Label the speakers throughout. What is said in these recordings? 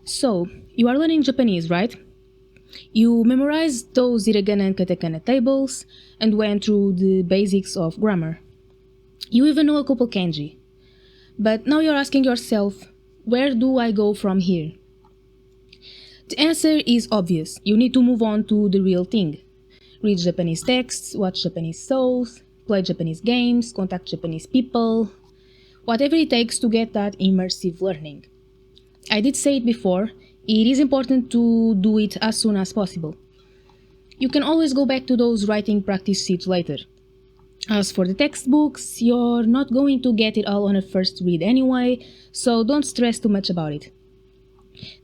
Speaker 1: So, you are learning Japanese, right? You memorized those Hiragana and Katakana tables and went through the basics of grammar. You even know a couple kanji. But now you're asking yourself, where do I go from here? The answer is obvious. You need to move on to the real thing. Read Japanese texts, watch Japanese shows, play Japanese games, contact Japanese people, whatever it takes to get that immersive learning. I did say it before, it is important to do it as soon as possible. You can always go back to those writing practice sheets later. As for the textbooks, you're not going to get it all on a first read anyway, so don't stress too much about it.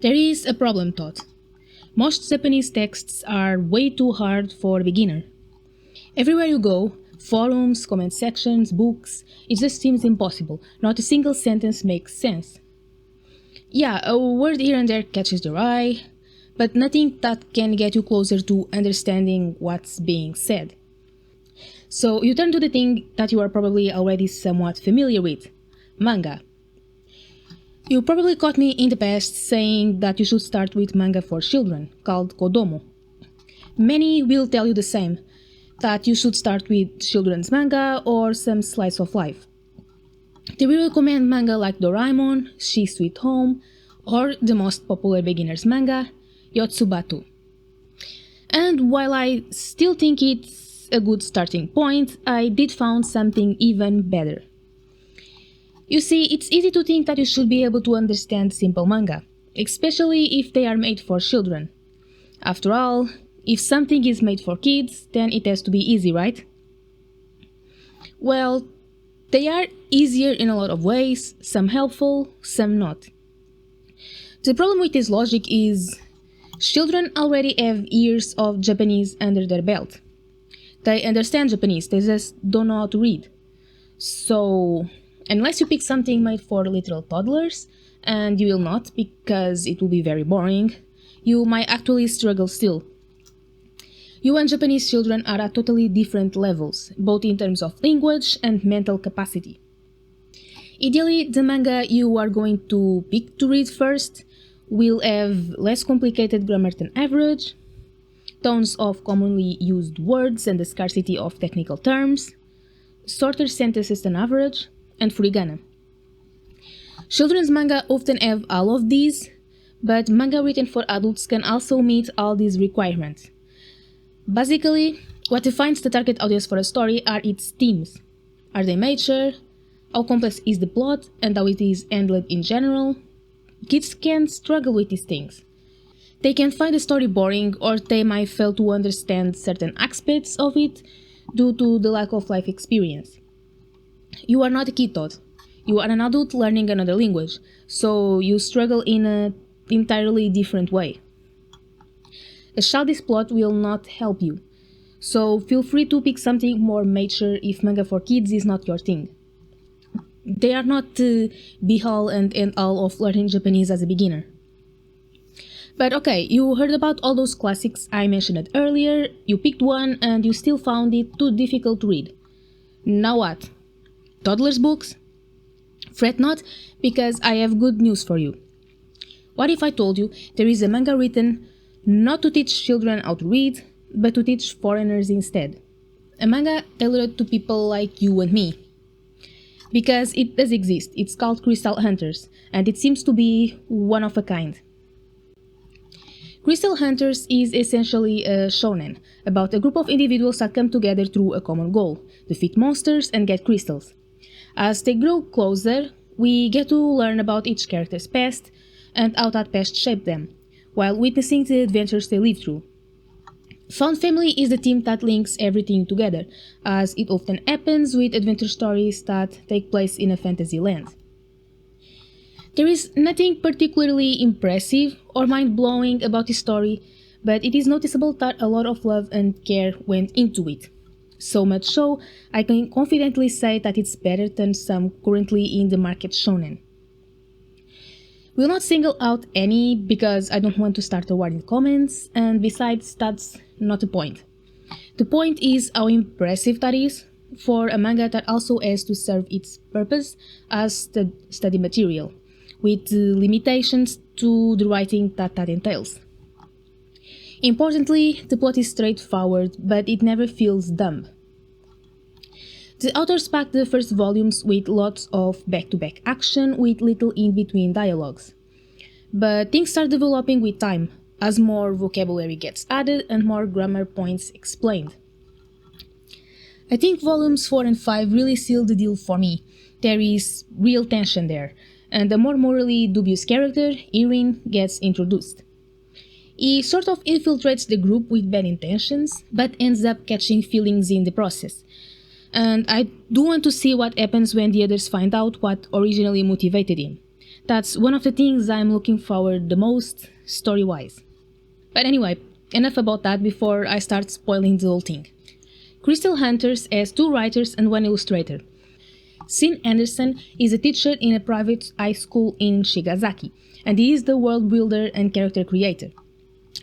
Speaker 1: There is a problem, thought. Most Japanese texts are way too hard for a beginner. Everywhere you go, forums, comment sections, books, it just seems impossible. Not a single sentence makes sense. Yeah, a word here and there catches your eye, but nothing that can get you closer to understanding what's being said. So you turn to the thing that you are probably already somewhat familiar with, manga. You probably caught me in the past saying that you should start with manga for children, called kodomo. Many will tell you the same, that you should start with children's manga or some slice of life. They will recommend manga like Doraemon, She's Sweet Home, or the most popular beginner's manga, Yotsubatu. And while I still think it's a good starting point, I did found something even better. You see, it's easy to think that you should be able to understand simple manga, especially if they are made for children. After all, if something is made for kids, then it has to be easy, right? Well, they are easier in a lot of ways, some helpful, some not. The problem with this logic is children already have years of Japanese under their belt. They understand Japanese, they just don't know how to read. So, unless you pick something made for literal toddlers, and you will not because it will be very boring, you might actually struggle still. You and Japanese children are at totally different levels, both in terms of language and mental capacity. Ideally, the manga you are going to pick to read first will have less complicated grammar than average, tons of commonly used words and the scarcity of technical terms, shorter sentences than average, and furigana. Children's manga often have all of these, but manga written for adults can also meet all these requirements. Basically, what defines the target audience for a story are its themes. Are they mature? How complex is the plot and how it is handled in general? Kids can struggle with these things. They can find the story boring, or they might fail to understand certain aspects of it due to the lack of life experience. You are not a kid, though. You are an adult learning another language, so you struggle in an entirely different way. A childish plot will not help you, so feel free to pick something more mature if manga for kids is not your thing. They are not the be-all and end-all of learning Japanese as a beginner. But okay, you heard about all those classics I mentioned earlier, you picked one and you still found it too difficult to read. Now what? Toddlers' books? Fret not, because I have good news for you. What if I told you there is a manga written not to teach children how to read, but to teach foreigners instead? A manga tailored to people like you and me. Because it does exist, it's called Crystal Hunters, and it seems to be one of a kind. Crystal Hunters is essentially a shonen, about a group of individuals that come together through a common goal, defeat monsters and get crystals. As they grow closer, we get to learn about each character's past and how that past shaped them, while witnessing the adventures they live through. Found family is the theme that links everything together, as it often happens with adventure stories that take place in a fantasy land. There is nothing particularly impressive or mind-blowing about this story, but it is noticeable that a lot of love and care went into it. So much so, I can confidently say that it's better than some currently in the market shonen. We'll not single out any because I don't want to start a war in comments, and besides, that's not the point. The point is how impressive that is for a manga that also has to serve its purpose as the study material, with limitations to the writing that entails. Importantly, the plot is straightforward, but it never feels dumb. The authors packed the first volumes with lots of back-to-back action with little in-between dialogues. But things start developing with time, as more vocabulary gets added and more grammar points explained. I think volumes 4 and 5 really seal the deal for me. There is real tension there, and a more morally dubious character, Irene, gets introduced. He sort of infiltrates the group with bad intentions, but ends up catching feelings in the process. And I do want to see what happens when the others find out what originally motivated him. That's one of the things I'm looking forward the most, story-wise. But anyway, enough about that before I start spoiling the whole thing. Crystal Hunters has 2 writers and 1 illustrator. Sin Anderson is a teacher in a private high school in Shigasaki, and he is the world builder and character creator.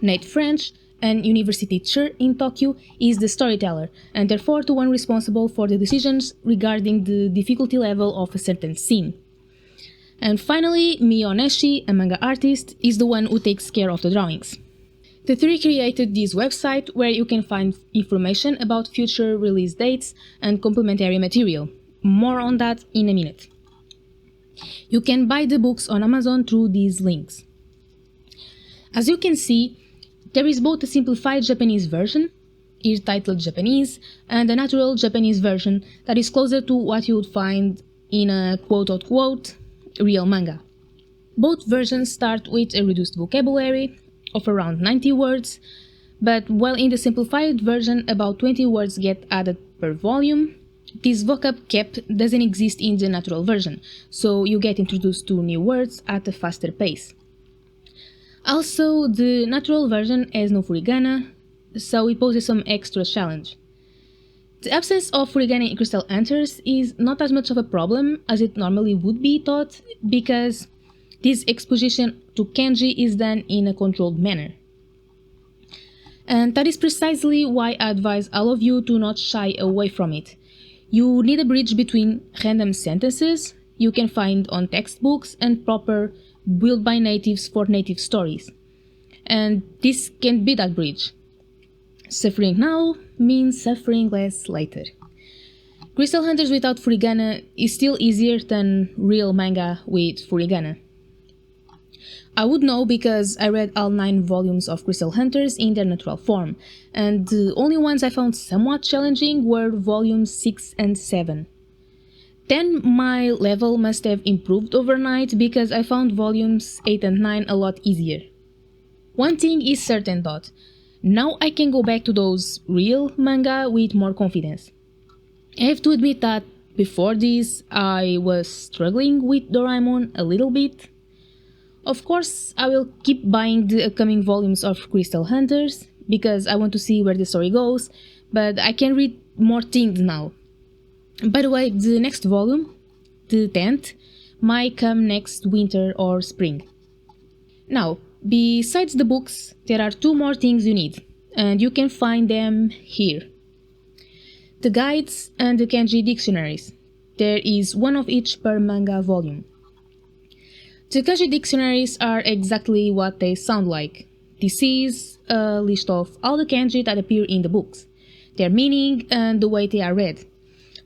Speaker 1: Nate French, an university teacher in Tokyo, is the storyteller, and therefore the one responsible for the decisions regarding the difficulty level of a certain scene. And finally, Mio Neshi, a manga artist, is the one who takes care of the drawings. The 3 created this website where you can find information about future release dates and complementary material. More on that in a minute. You can buy the books on Amazon through these links. As you can see, there is both a simplified Japanese version, here titled Japanese, and a natural Japanese version that is closer to what you would find in a quote-unquote real manga. Both versions start with a reduced vocabulary of around 90 words, but while in the simplified version about 20 words get added per volume, this vocab cap doesn't exist in the natural version, so you get introduced to new words at a faster pace. Also, the natural version has no furigana, so it poses some extra challenge. The absence of furigana in Crystal Hunters is not as much of a problem as it normally would be thought, because this exposition to kanji is done in a controlled manner. And that is precisely why I advise all of you to not shy away from it. You need a bridge between random sentences you can find on textbooks and proper built by natives for native stories. And this can be that bridge. Suffering now means suffering less later. Crystal Hunters without furigana is still easier than real manga with furigana. I would know because I read all 9 volumes of Crystal Hunters in their natural form, and the only ones I found somewhat challenging were volumes 6 and 7. Then my level must have improved overnight because I found volumes 8 and 9 a lot easier. One thing is certain though, now I can go back to those real manga with more confidence. I have to admit that before this I was struggling with Doraemon a little bit. Of course, I will keep buying the upcoming volumes of Crystal Hunters because I want to see where the story goes, but I can read more things now. By the way, the next volume, the 10th, might come next winter or spring. Now, besides the books, there are 2 more things you need, and you can find them here. The guides and the kanji dictionaries. There is 1 of each per manga volume. The kanji dictionaries are exactly what they sound like. This is a list of all the kanji that appear in the books, their meaning and the way they are read,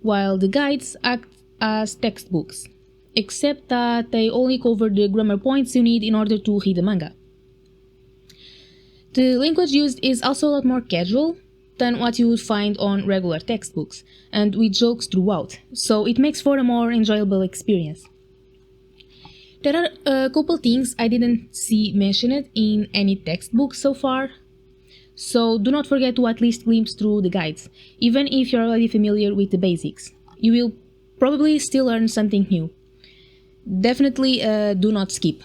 Speaker 1: while the guides act as textbooks, except that they only cover the grammar points you need in order to read the manga. The language used is also a lot more casual than what you would find on regular textbooks, and with jokes throughout, so it makes for a more enjoyable experience. There are a couple things I didn't see mentioned in any textbook so far, so do not forget to at least glimpse through the guides, even if you're already familiar with the basics. You will probably still learn something new. Definitely do not skip.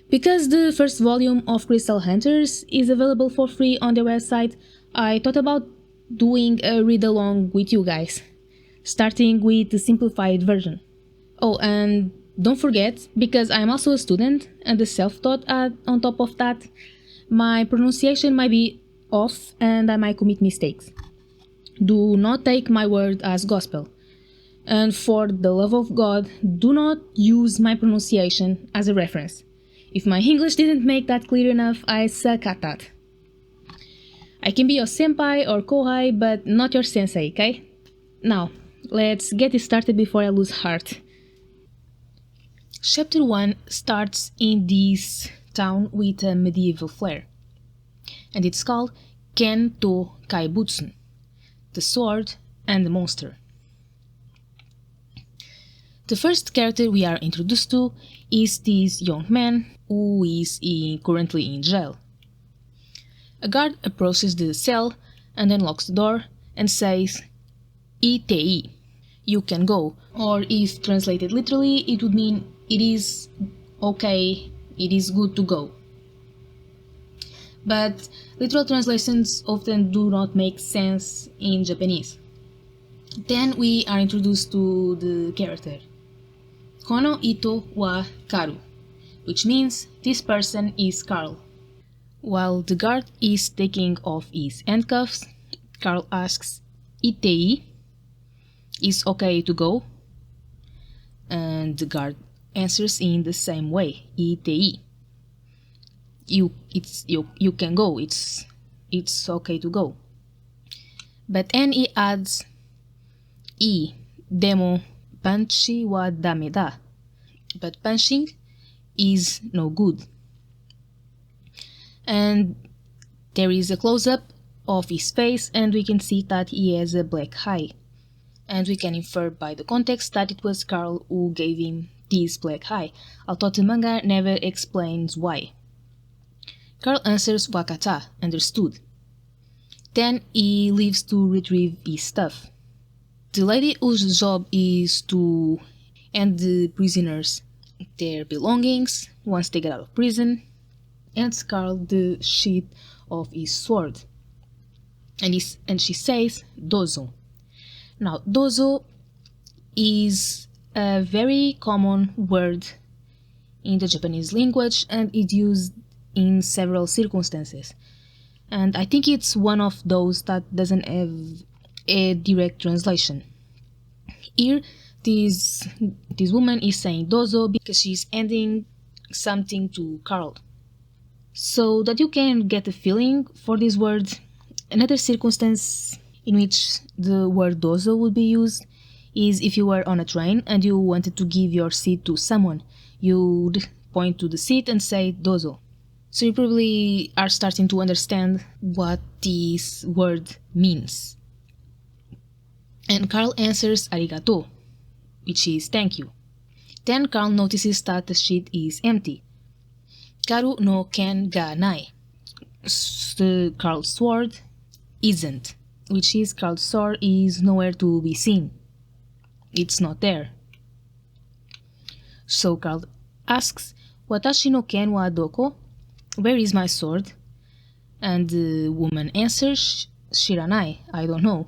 Speaker 1: Because the first volume of Crystal Hunters is available for free on their website, I thought about doing a read-along with you guys, starting with the simplified version. Oh, and don't forget, because I'm also a student and a self-taught on top of that, my pronunciation might be off and I might commit mistakes. Do not take my word as gospel. And for the love of God, do not use my pronunciation as a reference. If my English didn't make that clear enough, I suck at that. I can be your senpai or kohai, but not your sensei, okay? Now, let's get it started before I lose heart. Chapter 1 starts in this town with a medieval flair, and it's called Ken to Kaibutsu, the sword and the monster. The first character we are introduced to is this young man who is currently in jail. A guard approaches the cell and unlocks the door and says, "Itei, you can go," or if translated literally, it would mean it is okay, it is good to go. But literal translations often do not make sense in Japanese. Then we are introduced to the character. Kono ito wa Karu, which means this person is Carl. While the guard is taking off his handcuffs, Carl asks, "Itei, is okay to go?" And the guard answers in the same way, "Itei. You can go, it's okay to go." But then he adds, demo panchi wa dame da. But punching is no good. And there is a close-up of his face and we can see that he has a black eye. And we can infer by the context that it was Carl who gave him this black eye, although the manga never explains why. Carl answers "Wakata, understood." Then he leaves to retrieve his stuff. The lady whose job is to hand the prisoners their belongings once they get out of prison hands Carl the sheath of his sword. And she says, "Dozo." Now, dozo is a very common word in the Japanese language and it's used in several circumstances. And I think it's one of those that doesn't have a direct translation. Here, this woman is saying dozo because she's handing something to Carl. So that you can get a feeling for this word, another circumstance in which the word dozo would be used is if you were on a train and you wanted to give your seat to someone. You would point to the seat and say dozo. So you probably are starting to understand what this word means. And Carl answers arigato, which is thank you. Then Carl notices that the sheet is empty. Karu no ken ga nai. Carl's sword isn't, which is Carl's sword is nowhere to be seen. It's not there. So Carl asks, "Watashi no ken wa doko?" Where is my sword? And the woman answers, "Shiranai, I don't know."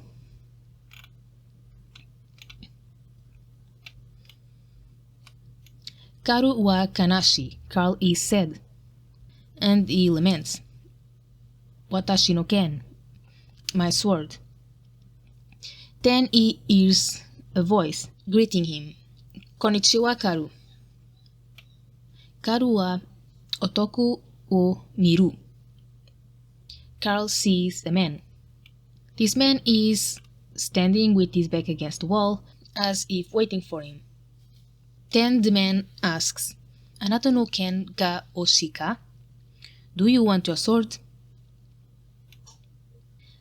Speaker 1: Karu wa kanashi, Carl is sad. And he laments, "Watashi no ken," my sword. Then he hears a voice greeting him, "Konnichiwa, Karu." Karu wa otoku o miru. Carl sees a man. This man is standing with his back against the wall, as if waiting for him. Then the man asks, "Anata no ken ga oshi ka?" Do you want your sword?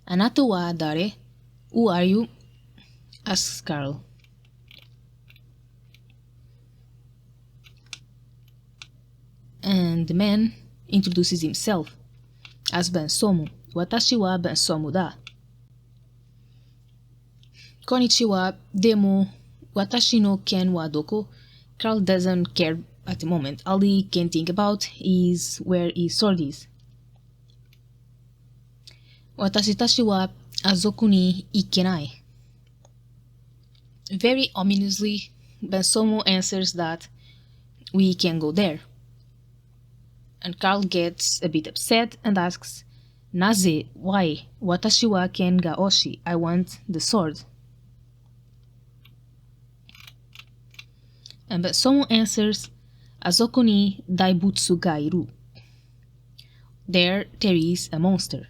Speaker 1: "Anata wa dare?" Who are you? Asks Carl. And the man introduces himself as Bansomu. "Watashi wa Bansomu da." "Konnichiwa, demo watashi no ken wa doko?" Carl doesn't care at the moment. All he can think about is where his sword is. "Watashi tashi wa azoku ni ikenai." Very ominously, Bansomu answers that we can go there. And Carl gets a bit upset and asks, "Naze, why? Watashi wa ken ga oshi." I want the sword. But someone answers, Azoko ni daibutsu ga iru. There is a monster.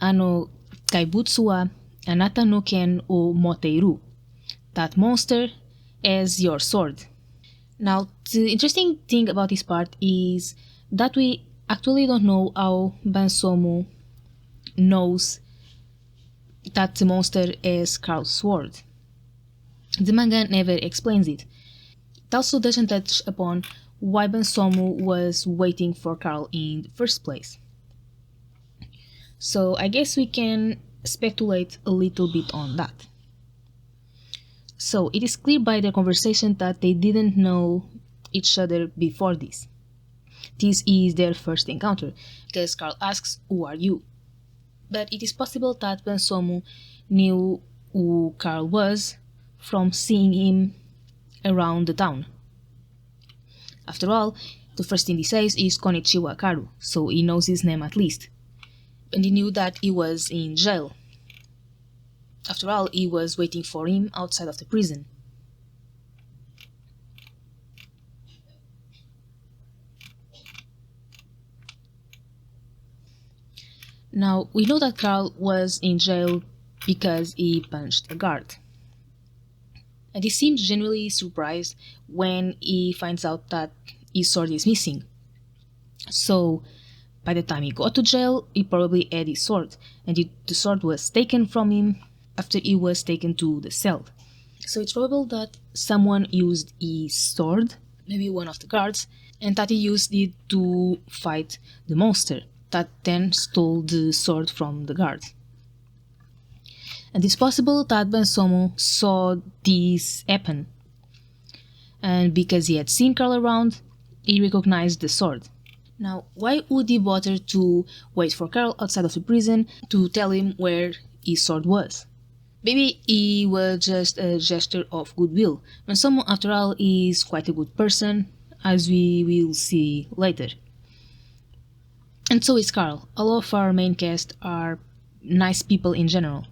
Speaker 1: Ano kaibutsu wa anata no ken o moteiru. That monster is your sword. Now, the interesting thing about this part is that we actually don't know how Bansomu knows that the monster is Carl's sword. The manga never explains it. It also doesn't touch upon why Bansomu was waiting for Carl in the first place. So I guess we can speculate a little bit on that. So it is clear by their conversation that they didn't know each other before this. This is their first encounter, because Carl asks, "Who are you?" But it is possible that Bansomu knew who Carl was from seeing him around the town. After all, the first thing he says is Konnichiwa Karu, so he knows his name at least. And he knew that he was in jail. After all, he was waiting for him outside of the prison. Now, we know that Carl was in jail because he punched a guard. And he seems genuinely surprised when he finds out that his sword is missing. So, by the time he got to jail, he probably had his sword, and the sword was taken from him after he was taken to the cell. So it's probable that someone used his sword, maybe one of the guards, and that he used it to fight the monster, that then stole the sword from the guard. And it's possible that Bansomo saw this happen, and because he had seen Carl around, he recognized the sword. Now, why would he bother to wait for Carl outside of the prison to tell him where his sword was? Maybe it was just a gesture of goodwill, when someone, after all, is quite a good person, as we will see later. And so is Carl. All of our main cast are nice people in general.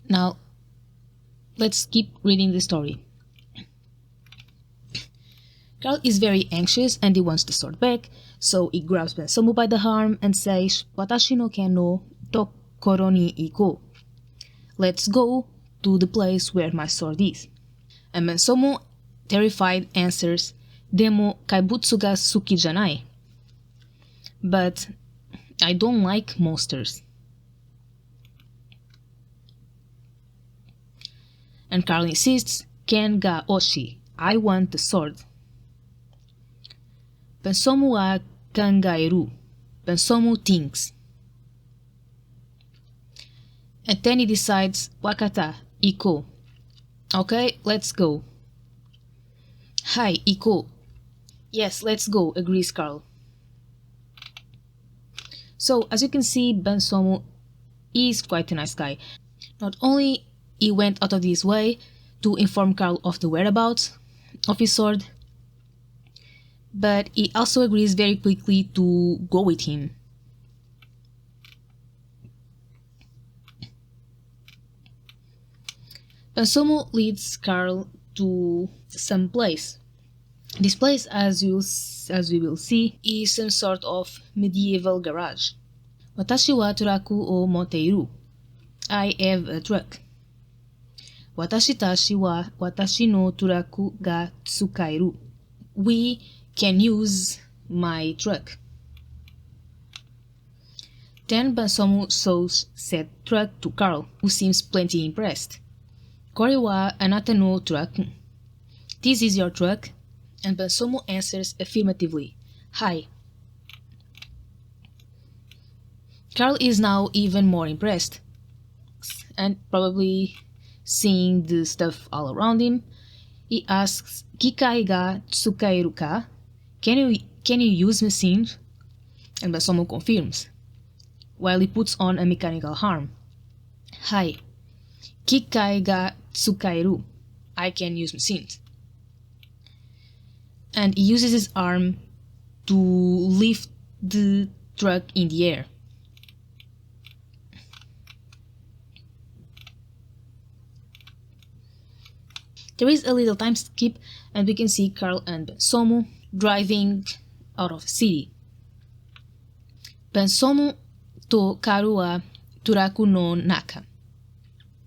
Speaker 1: Now, let's keep reading the story. Carl is very anxious and he wants the sword back, so he grabs Bensomu by the arm and says, Watashi no ken no tokoro ni iko. Let's go to the place where my sword is. And Bensomu, terrified, answers, Demo kaibutsu ga suki janai. But I don't like monsters. And Carl insists, Ken ga oshi. I want the sword. Bensomu wa kangaeru. Bensomu thinks. And then he decides, Wakata, iko. Okay, let's go. Hai, iko. Yes, let's go, agrees Carl. So, as you can see, Bensomu is quite a nice guy. Not only he went out of his way to inform Carl of the whereabouts of his sword, but he also agrees very quickly to go with him. Bensomu leads Carl to some place. This place, as we will see, is some sort of medieval garage. Watashi wa turaku o moteiru. I have a truck. Watashi tashi wa watashi no turaku ga tsukaeru. We can use my truck. Then Bensomu shows said truck to Carl, who seems plenty impressed. Kore wa anata no truck. This is your truck? And Bensomu answers affirmatively. Hi. Carl is now even more impressed, and probably seeing the stuff all around him, he asks, Kikai ga tsukaeru ka? Can you use machine? And Bensomu confirms, while he puts on a mechanical arm. Hai. Kikai ga tsukaeru. I can use machines. And he uses his arm to lift the truck in the air. There is a little time skip and we can see Carl and Bensomu driving out of the city. Bensomu to karu wa turaku no naka.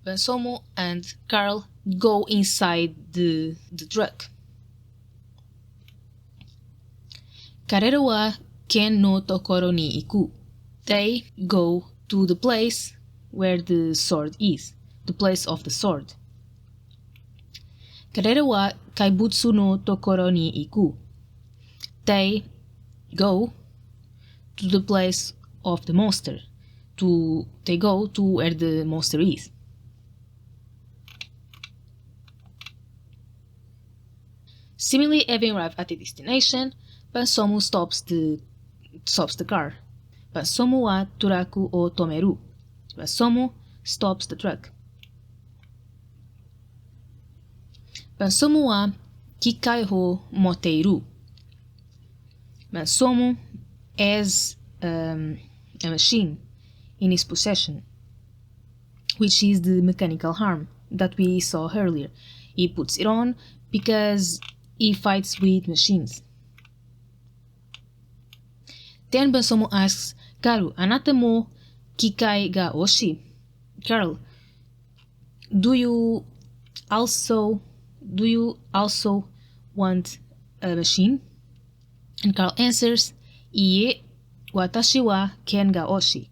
Speaker 1: Bensomu and Carl go inside the truck. Kareru wa ken no tokoro ni iku. They go to the place where the sword is, the place of the sword. Kareru wa kaibutsu no tokoro ni iku. They go to the place of the monster. They go to where the monster is. Seemingly having arrived at the destination, Bensomu stops the car. Bensomu wa turaku o tomeru. Bensomu stops the truck. Bensomu wa kikai ho moteiru. Bensomu has a machine in his possession, which is the mechanical arm that we saw earlier. He puts it on because he fights with machines. Then Bensomu asks, Karu, anata mo kikai ga oshi? Carl, do you also want a machine? And Carl answers, Ie, watashi wa ken ga oshi.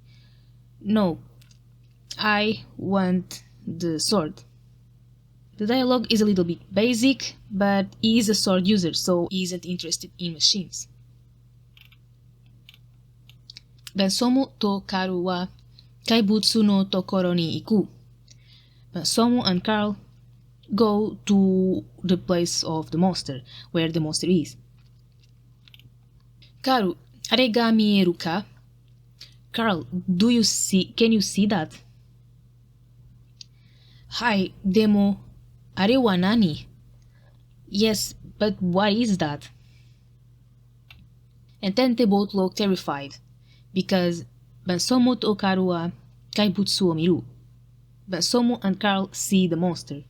Speaker 1: No, I want the sword. The dialogue is a little bit basic, but he is a sword user, so he isn't interested in machines. Bensomu to karu wa kaibutsu no tokoro ni iku. Bensomu and Carl go to the place of the monster, where the monster is. Karu, are ga mieru ka? Carl, can you see that? Hai, demo, are wa nani? Yes, but what is that? And then they both look terrified, because Bensomu to Karu wa kaibutsu o miru. Bensomu and Carl see the monster.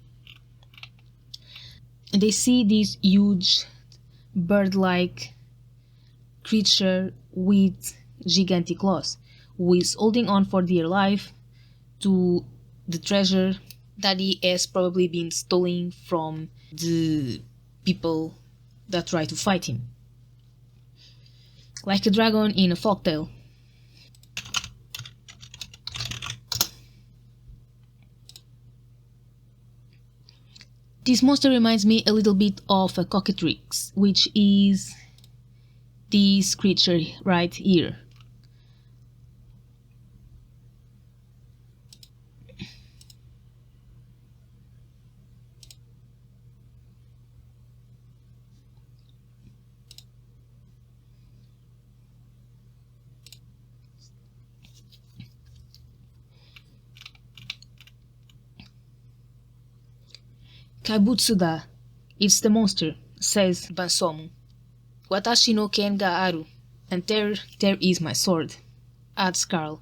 Speaker 1: And they see this huge bird-like creature with gigantic claws, who is holding on for dear life to the treasure that he has probably been stolen from the people that try to fight him. Like a dragon in a folktale. This monster reminds me a little bit of a cockatrice, which is this creature right here. Kaibutsuda, it's the monster, says Bensomu. Watashi no ken ga aru, and there is my sword, adds Carl.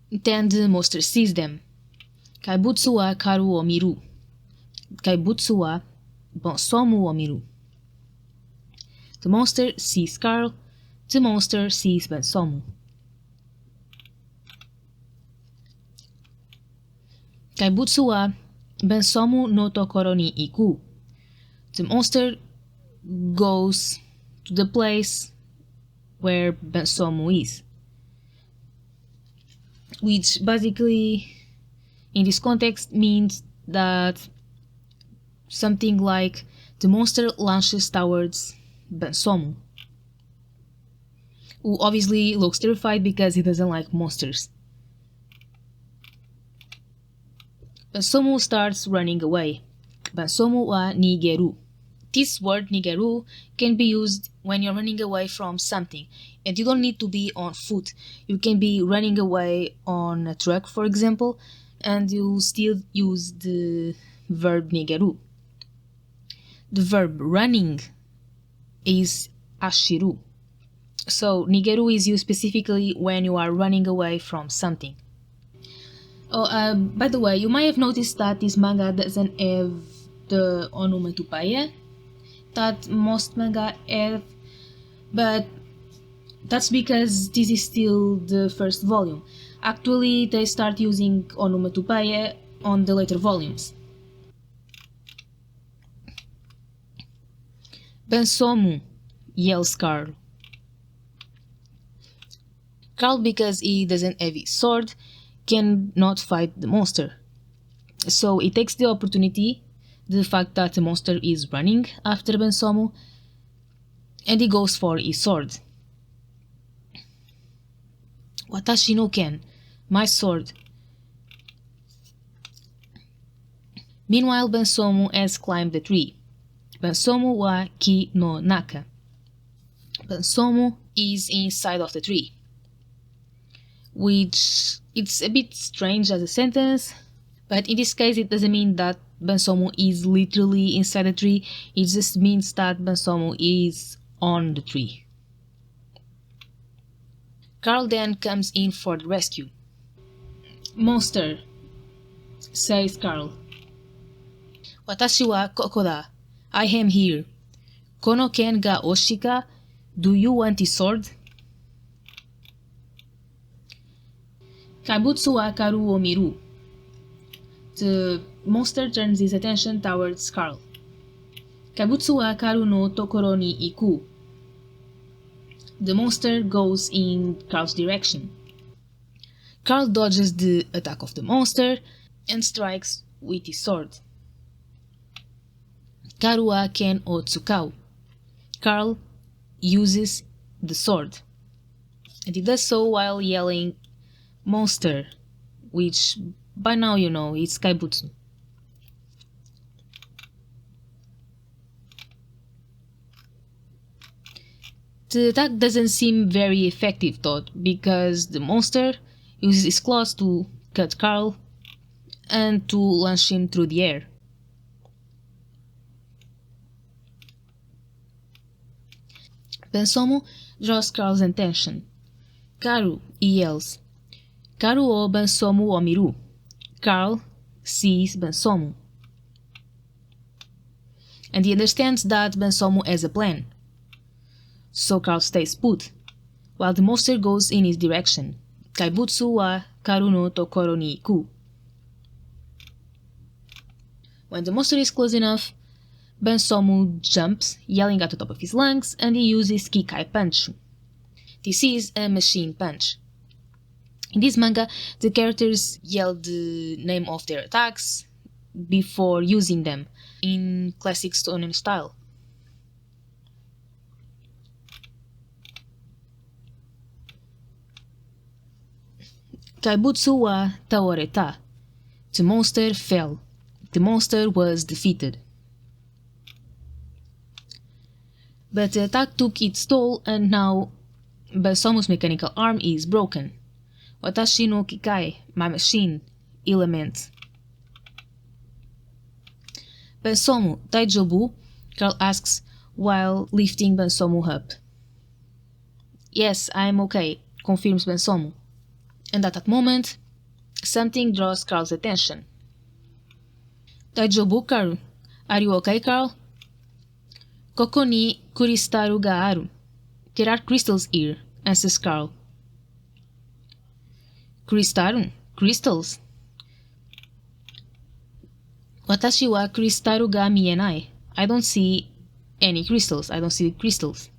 Speaker 1: Then the monster sees them. Kaibutsu wa karu o miru. Kaibutsu wa Bensomu o miru. The monster sees Carl. The monster sees Bensomu. Kaibutsu wa Bensomu no tokoro ni iku. The monster goes to the place where Bensomu is. Which basically, in this context, means that something like the monster launches towards Bensomu, who obviously looks terrified because he doesn't like monsters. Bensomu starts running away. Bensomu wa nigeru. This word nigeru can be used when you're running away from something, and you don't need to be on foot. You can be running away on a truck, for example, and you still use the verb nigeru. The verb running is ashiru. So nigeru is used specifically when you are running away from something. Oh, by the way, you might have noticed that this manga doesn't have the onomatopoeia that most manga have, but that's because this is still the first volume. Actually, they start using onomatopoeia on the later volumes. Bensomu, yells Carl. Carl, because he doesn't have his sword, cannot fight the monster. So he takes the opportunity, the fact that the monster is running after Bensomu, and he goes for his sword. Watashi no ken, my sword. Meanwhile, Bensomu has climbed the tree. Bensomu wa ki no naka. Bensomu is inside of the tree. Which, it's a bit strange as a sentence, but in this case it doesn't mean that Bensomu is literally inside the tree, it just means that Bensomu is on the tree. Carl then comes in for the rescue. Monster, says Carl. Watashi wa koko da. I am here. Kono ken ga oshika? Do you want the sword? Kaibutsu wa karu wo miru. The monster turns his attention towards Carl. Kaibutsu wa karu no tokoro ni iku. The monster goes in Carl's direction. Carl dodges the attack of the monster and strikes with his sword. Karu wa ken o tsukau. Carl uses the sword. And he does so while yelling monster, which by now you know it's Kaibutsu. The attack doesn't seem very effective though, because the monster uses his claws to cut Carl and to launch him through the air. Bensomu draws Carl's attention. Karu, he yells. Karu o Bensomu o miru. Carl sees Bensomu. And he understands that Bensomu has a plan. So Carl stays put, while the monster goes in his direction. Kaibutsu wa karu no tokoro ni iku. When the monster is close enough, Bensomu jumps, yelling at the top of his lungs, and he uses Kikai Punch. This is a machine punch. In this manga, the characters yell the name of their attacks before using them, in classic shonen style. Kaibutsu wa taoreta. The monster fell. The monster was defeated. But the attack took its toll, and now Bensomu's mechanical arm is broken. Watashi no Kikai, my machine, he laments. Bensomu, Daijobu? Carl asks while lifting Bensomu up. Yes, I am okay, confirms Bensomu. And at that moment, something draws Carl's attention. Daijobu, Karu? Are you okay, Carl? Koko ni kuristaru ga aru. There are crystals here, answers Carl. Kuristaru? Crystals? Watashi wa kuristaru ga mienai. I don't see any crystals. I don't see the crystals.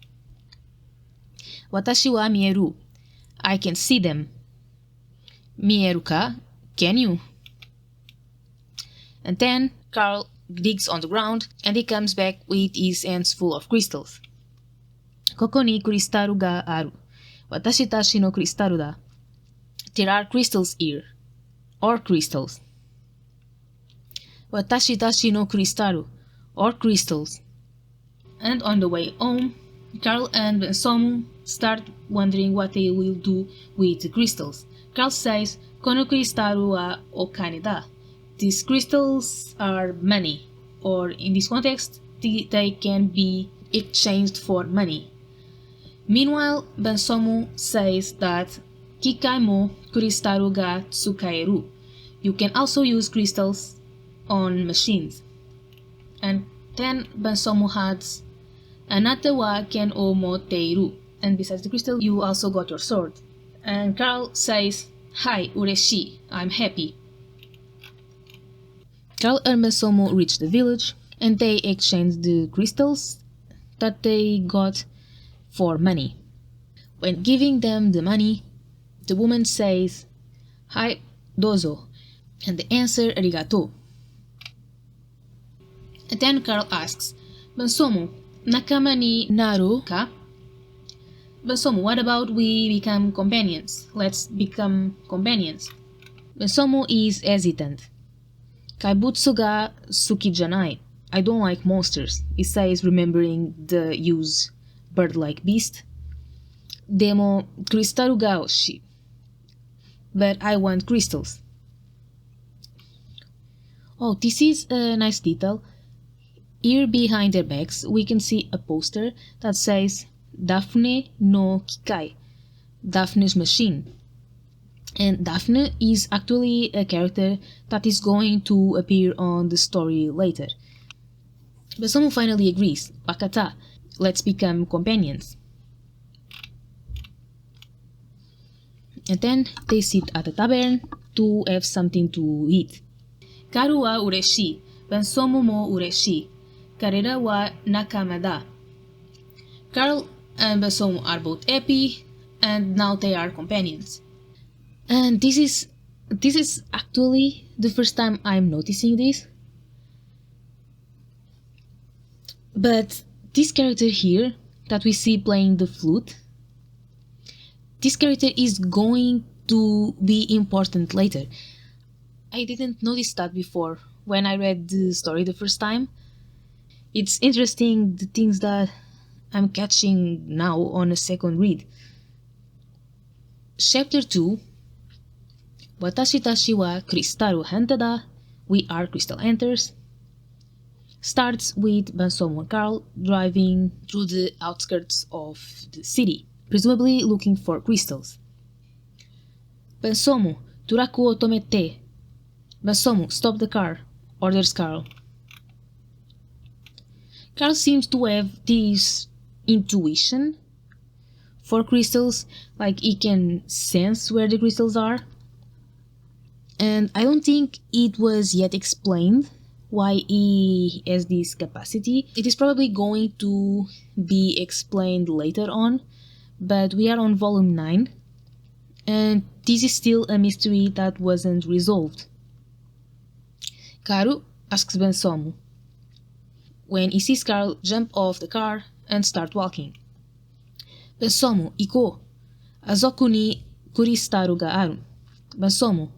Speaker 1: Watashi wa mieru. I can see them. Mieru ka? Can you? And then Carl digs on the ground and he comes back with his hands full of crystals. Koko ni kuristaru ga aru. Watashi tashi no kuristaru da. There are crystals here. Or crystals. Watashi tashi no kuristaru. Or crystals. And on the way home, Carl and Bensomu start wondering what they will do with the crystals. Carl says, Kono kuristaru wa okane da. These crystals are money, or in this context, they can be exchanged for money. Meanwhile, Bensomu says that Kikai mo kuristaru ga tsukaeru. You can also use crystals on machines. And then Bansomu adds, Anata wa ken o mo teiru. And besides the crystal, you also got your sword. And Carl says, Hi, ureshi, I'm happy. Carl and Bansomu reach the village, and they exchange the crystals that they got for money. When giving them the money, the woman says, Hi, dozo, and they answer arigato. And then Carl asks, Bansomu, nakama ni naru ka? Bansomu, what about we become companions? Let's become companions. Bansomu is hesitant. Kaibutsu ga suki janai. I don't like monsters, he says, remembering the use bird-like beast. Demo kristaru ga oshi. But I want crystals. Oh, this is a nice detail. Here behind their backs, we can see a poster that says Daphne no Kikai, Daphne's machine. And Daphne is actually a character that is going to appear on the story later. But someone finally agrees, Wakata, let's become companions. And then they sit at a tavern to have something to eat. Karu wa ureshi, Bansomu mo ureshi, karera wa nakama da. Carl and Bansomu are both happy, and now they are companions. And this is actually the first time I'm noticing this. But this character here that we see playing the flute, this character is going to be important later. I didn't notice that before when I read the story the first time. It's interesting the things that I'm catching now on a second read. Chapter 2, Watashi tashi wa Kristaru Hantada, we are Crystal Hunters, starts with Bansomu and Carl driving through the outskirts of the city, presumably looking for crystals. Bansomu, Turaku o tomete. Bansomu, stop the car, orders Carl. Carl seems to have this intuition for crystals, like he can sense where the crystals are. And I don't think it was yet explained why he has this capacity. It is probably going to be explained later on, but we are on volume 9, and this is still a mystery that wasn't resolved. Karu asks Bansomu, when he sees Carl jump off the car and start walking. Bansomu, iko, azoku ni kuristaru ga aru. Bansomu,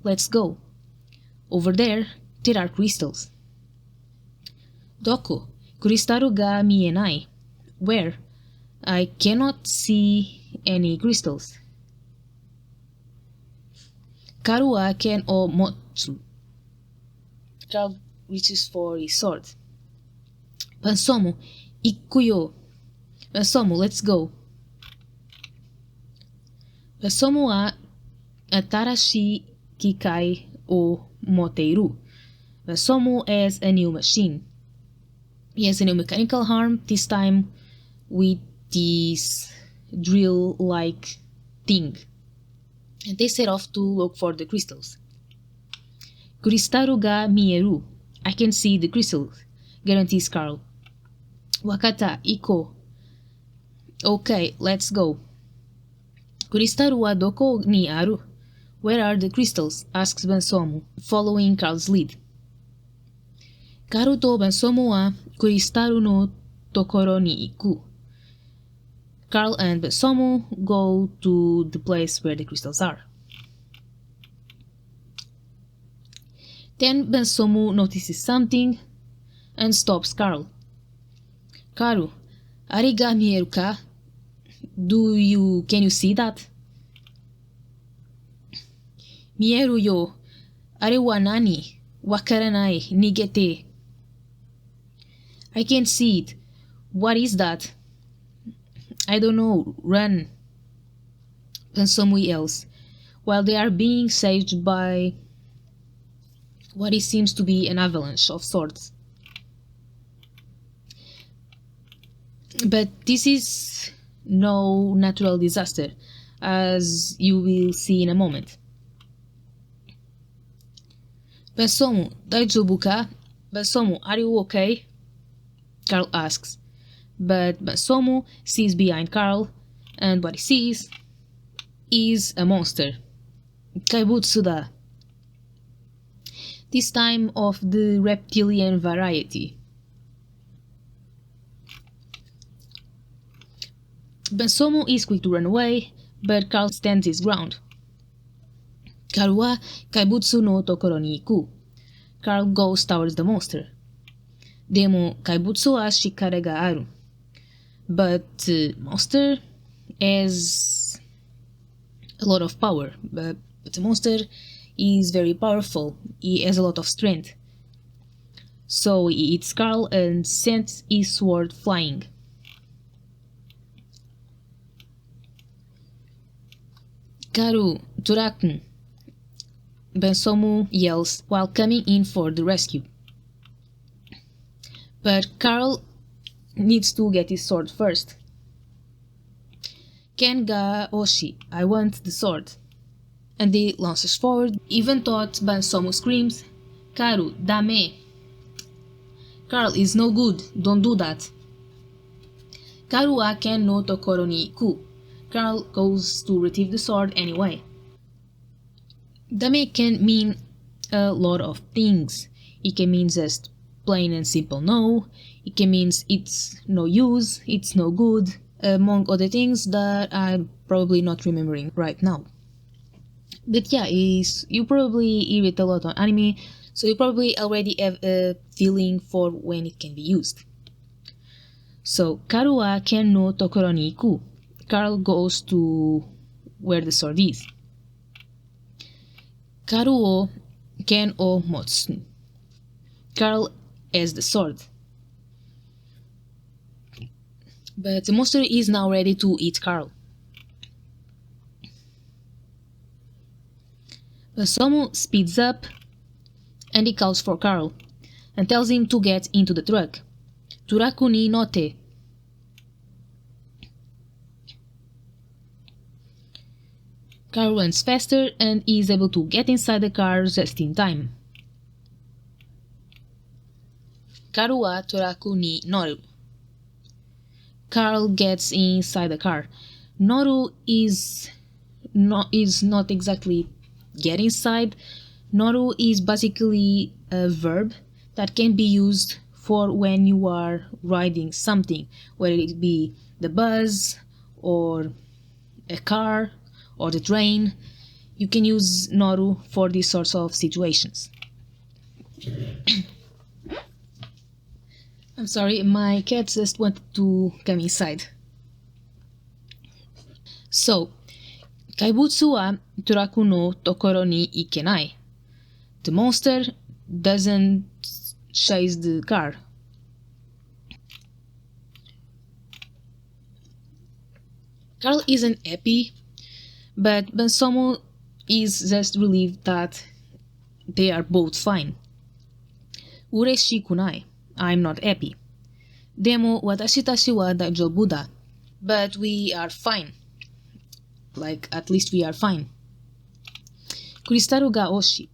Speaker 1: let's go. Over there are crystals. Doko, kuristaru ga mienai. Where? I cannot see any crystals. Karu wa ken o motsu. Carl reaches for his sword. Bansomu, ikuyo. Bansomu, let's go. Bansomu wa atarashi kikai o moteiru. Bansomu has a new machine. He has a new mechanical arm, this time with this drill-like thing. And they set off to look for the crystals. Kuristaru ga mieru. I can see the crystals, guarantees Carl. Wakata, iko. Okay, let's go. Kuristaru wa doko ni aru. Where are the crystals? Asks Bansomu, following Carl's lead. Karu to Bansomu wa kuristaru no tokoro ni iku. Carl and Bansomu go to the place where the crystals are. Then Bansomu notices something and stops Carl. Karu, ari ga mieru ka? Can you see that? Mieru yo, are wa nani? Wakaranai, nigete. I can't see it. What is that? I don't know, run. Bansomu yells, while they are being saved by what it seems to be an avalanche of swords. But this is no natural disaster, as you will see in a moment. Bensomu, daijoubu ka? Bensomu, are you okay? Carl asks. But Bensomu sees behind Carl, and what he sees is a monster. Kaibutsu da. This time of the reptilian variety. Bensomu is quick to run away, but Carl stands his ground. Karu wa kaibutsu no tokoro ni iku. Carl goes towards the monster. Demo kaibutsu wa shikare ga aru. But monster has a lot of power. But the monster is very powerful. He has a lot of strength. So he hits Carl and sends his sword flying. Karu, Turakun. Bensomu yells while coming in for the rescue. But Carl needs to get his sword first. Ken ga oshi, I want the sword. And he launches forward, even though Bensomu screams, Karu, dame. Carl is no good, don't do that. Karu wa ken no tokoro ni iku. Carl goes to retrieve the sword anyway. Dame can mean a lot of things. It can mean just plain and simple no. It can mean it's no use, it's no good, among other things that I'm probably not remembering right now. But yeah, you probably hear it a lot on anime, so you probably already have a feeling for when it can be used. So, Karu wa ken no tokoro ni iku. Carl goes to where the sword is. Karu o ken o motsu. Carl has the sword. But the monster is now ready to eat Carl. Bensomu speeds up and he calls for Carl and tells him to get into the truck. Turaku ni note. Carl runs faster and is able to get inside the car just in time. Karu wa Toraku ni noru. Carl gets inside the car. Noru is not exactly get inside. Noru is basically a verb that can be used for when you are riding something, whether it be the bus or a car or the train. You can use noru for these sorts of situations. I'm sorry, my cat just wanted to come inside. So, kaibutsu wa turaku no tokoro ni ikenai. The monster doesn't chase the car. Carl isn't happy, but Bensomu is just relieved that they are both fine. Ureshi kunai. I'm not happy. Demo watashi tashi wa daijoubu da. But we are fine. Like, at least we are fine. Kristaru ga oshi.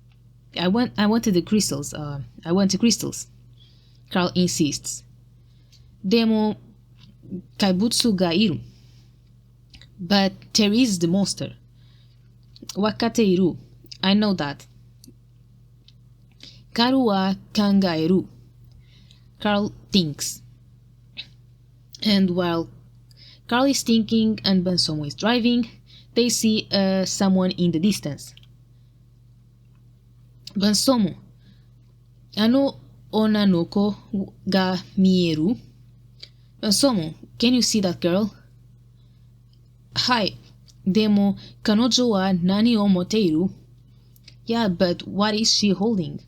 Speaker 1: I wanted the crystals. I want the crystals. Carl insists. Demo kaibutsu ga iru. But there is the monster. Wakate iru. I know that. Karu wa kangaeru. Carl thinks. And while Carl is thinking and Bensomu is driving, they see someone in the distance. Bensomu, ano onanoko ga mieru? Bensomu, can you see that girl? Hai, demo kanojo wa nani o moteiru? Yeah, but what is she holding?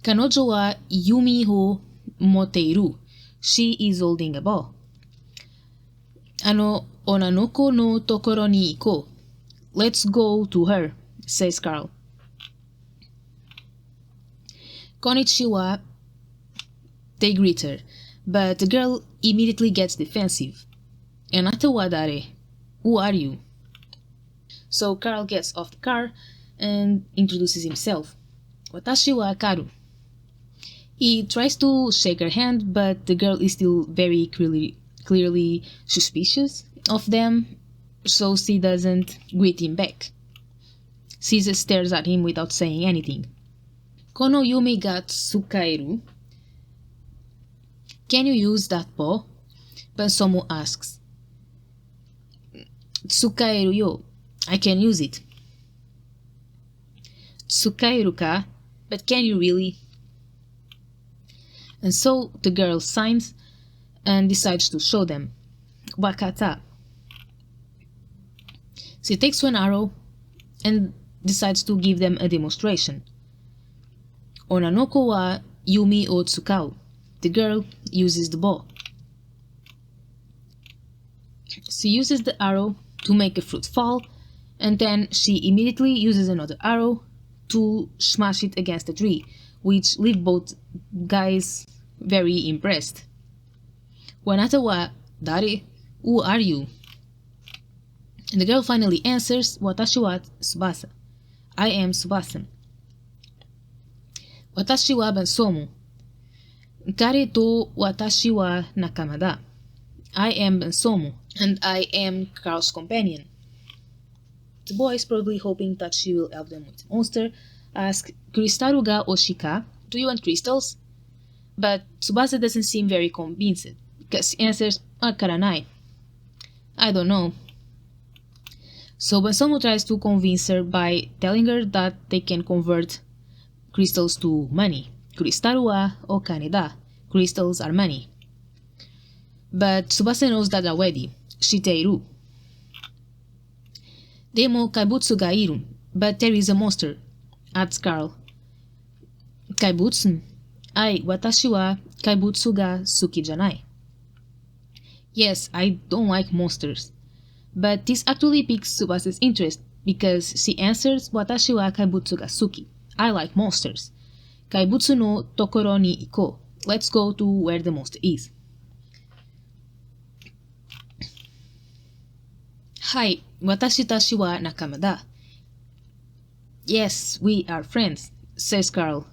Speaker 1: Kanojo wa yumi o moteiru. She is holding a ball. Ano onanoko no tokoro ni iko. Let's go to her, says Carl. Konnichiwa, they greet her, But the girl immediately gets defensive. Anata wa dare? Who are you? So Carl gets off the car and introduces himself. Watashi wa Karu. He tries to shake her hand, but the girl is still very clearly suspicious of them, so she doesn't greet him back. She just stares at him without saying anything. Kono yumi ga tsukaeru? Can you use that paw? Bansomu asks. Tsukaeru yo. I can use it. Tsukaeru ka? But can you really? And so the girl signs and decides to show them. Wakata. She takes one arrow and decides to give them a demonstration. Onanoko wa yumi o tsukau. The girl uses the bow. She uses the arrow to make a fruit fall, and then she immediately uses another arrow to smash it against a tree, which leave both guys very impressed. Wanata wa dare? Who are you? And the girl finally answers, Watashi wa Tsubasa. I am Tsubasa. Watashi wa Bansomu. Kare to watashi wa nakama da. I am Bansomu, and I am Carl's companion. The boys, probably hoping that she will help them with the monster, ask, Kuristaru ga oshika? Do you want crystals? But Tsubasa doesn't seem very convinced, because he answers, Karanai. I don't know. So Bansomu tries to convince her by telling her that they can convert crystals to money. Kuristaru wa okane da. Crystals are money. But Tsubasa knows that already. Shiteiru. Demo kaibutsu ga iru, but there is a monster, adds Carl. Kaibutsu? Ai, watashi wa kaibutsu ga suki janai. Yes, I don't like monsters. But this actually piques Tsubasa's interest, because she answers, Watashi wa kaibutsu ga suki. I like monsters. Kaibutsu no tokoro ni iko. Let's go to where the monster is. Hai, watashi tashi wa nakama da. Yes, we are friends, says Carl.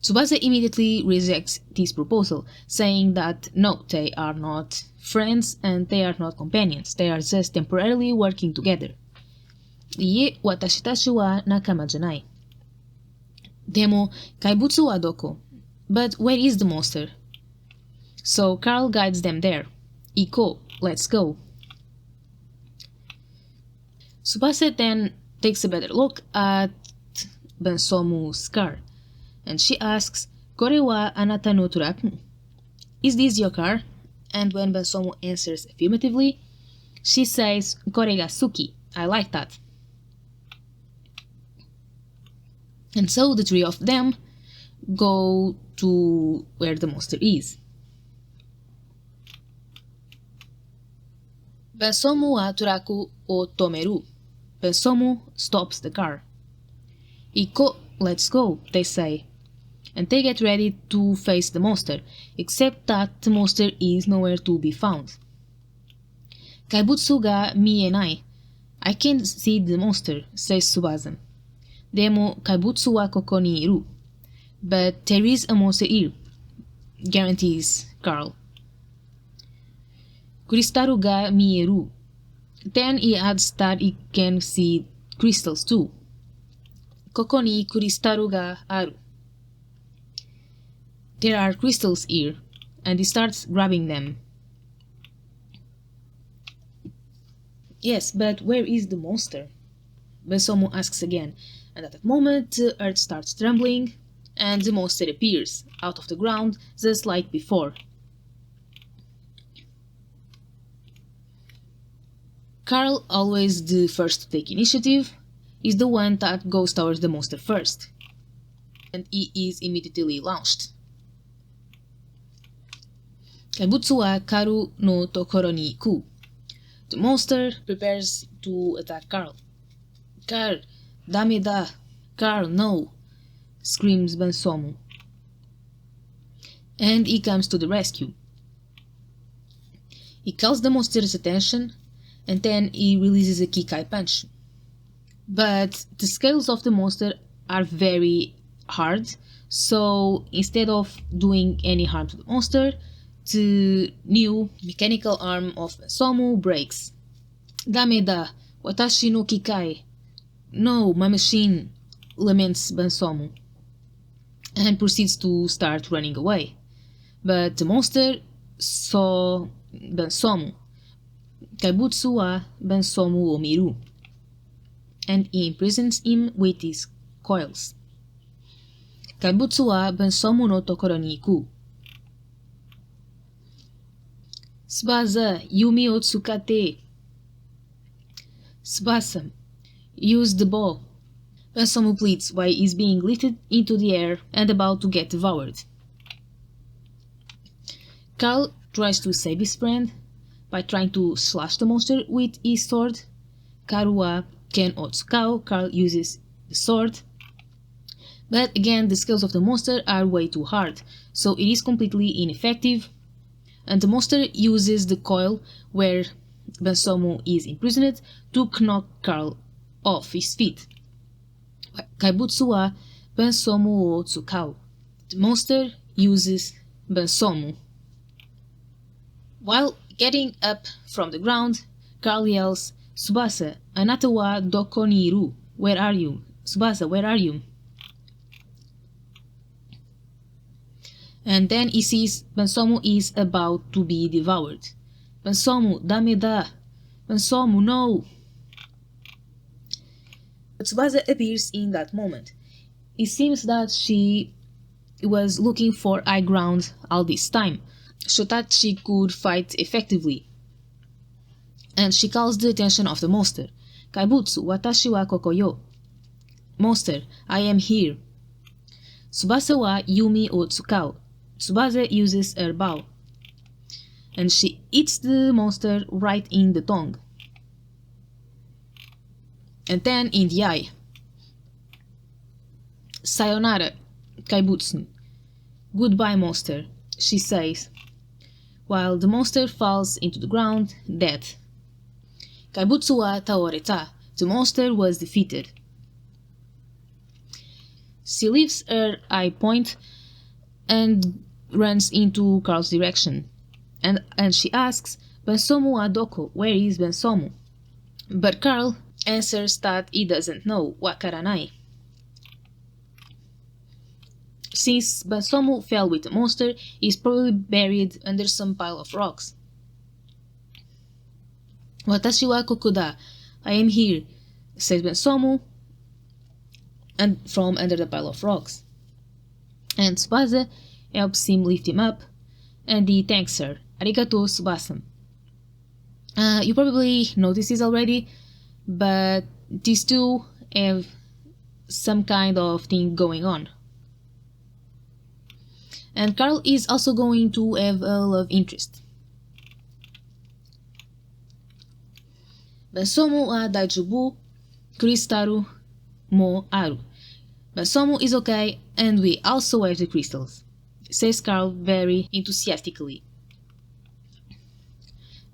Speaker 1: Tsubasa immediately rejects this proposal, saying that no, they are not friends and they are not companions, they are just temporarily working together. Ie, watashi tashi wa nakama janai. Demo, kaibutsu wa doko? But where is the monster? So Carl guides them there. Iko, let's go. Tsubasa then takes a better look at Bansomu's scar, and she asks, Kore wa anata no turaku? Is this your car? And when Bansomu answers affirmatively, she says, Kore ga suki. I like that. And so the three of them go to where the monster is. Bansomu wa turaku o tomeru. Bansomu stops the car. Iko, let's go, they say. And they get ready to face the monster, except that the monster is nowhere to be found. Kaibutsu ga mienai. I can't see the monster, says Tsubasa. Demo kaibutsu wa koko ni iru. But there is a monster here, guarantees Carl. Kuristaru ga mieru. Then he adds that he can see crystals too. Koko ni kuristaru ga aru. There are crystals here, and he starts grabbing them. Yes, but where is the monster? Bansomu asks again, and at that moment the earth starts trembling, and the monster appears, out of the ground, just like before. Carl, always the first to take initiative, is the one that goes towards the monster first, and he is immediately launched. Kaibutsu wa karu no tokoro ni iku. The monster prepares to attack Carl. Carl, dame da. Carl, no, screams Bansomu. and he comes to the rescue. He calls the monster's attention, and then he releases a Kikai punch. But the scales of the monster are very hard, so instead of doing any harm to the monster, the new mechanical arm of Somu breaks. Dame da, watashi no Kikai. No, my machine, laments Bansomu, and proceeds to start running away. But the monster saw Bansomu, Kaibutsu wa Bansomu o Miru, and he imprisons him with his coils. Kaibutsu wa Bansomu no tokoro ni iku. Tsubasa, Yumi o tsukate. Tsubasa, use the bow. Bansomu pleads while he is being lifted into the air and about to get devoured. Carl tries to save his friend by trying to slash the monster with his sword. Karu wa Ken o tsukao. Carl uses the sword. But again, the skills of the monster are way too hard, so it is completely ineffective. And the monster uses the coil where Bansomu is imprisoned to knock Carl off his feet. Kaibutsu wa Bansomu o tsukao. The monster uses Bansomu. While getting up from the ground, Carl yells, Tsubasa, anata wa doko ni iru? Where are you? Tsubasa, where are you? And then he sees Bansomu is about to be devoured. Bansomu, dame da. Bansomu, no. Tsubasa appears in that moment. It seems that she was looking for high ground all this time, so that she could fight effectively. And she calls the attention of the monster. Kaibutsu, watashi wa kokoyo. Monster, I am here. Tsubasa wa Yumi o tsukao. Tsubasa uses her bow, and she hits the monster right in the tongue, and then in the eye. Sayonara, Kaibutsu. Goodbye, monster, she says, while the monster falls into the ground, dead. Kaibutsu wa taoreta. The monster was defeated. She leaves her eye point and runs into Carl's direction. And she asks, Bansomu wa doko? Where is Bansomu? But Carl answers that he doesn't know. Wakaranai. Since Bansomu fell with the monster, he is probably buried under some pile of rocks. Watashi wa kokoda. I am here, says Bansomu, and from under the pile of rocks. And Tsubasa helps him lift him up, and he thanks her. Arigato, Tsubasa. You probably noticed this already, but these two have some kind of thing going on. And Carl is also going to have a love interest. Bansomu wa daijubu, Kuristaru mo aru. Bansomu is okay, and we also have the crystals, says Carl very enthusiastically.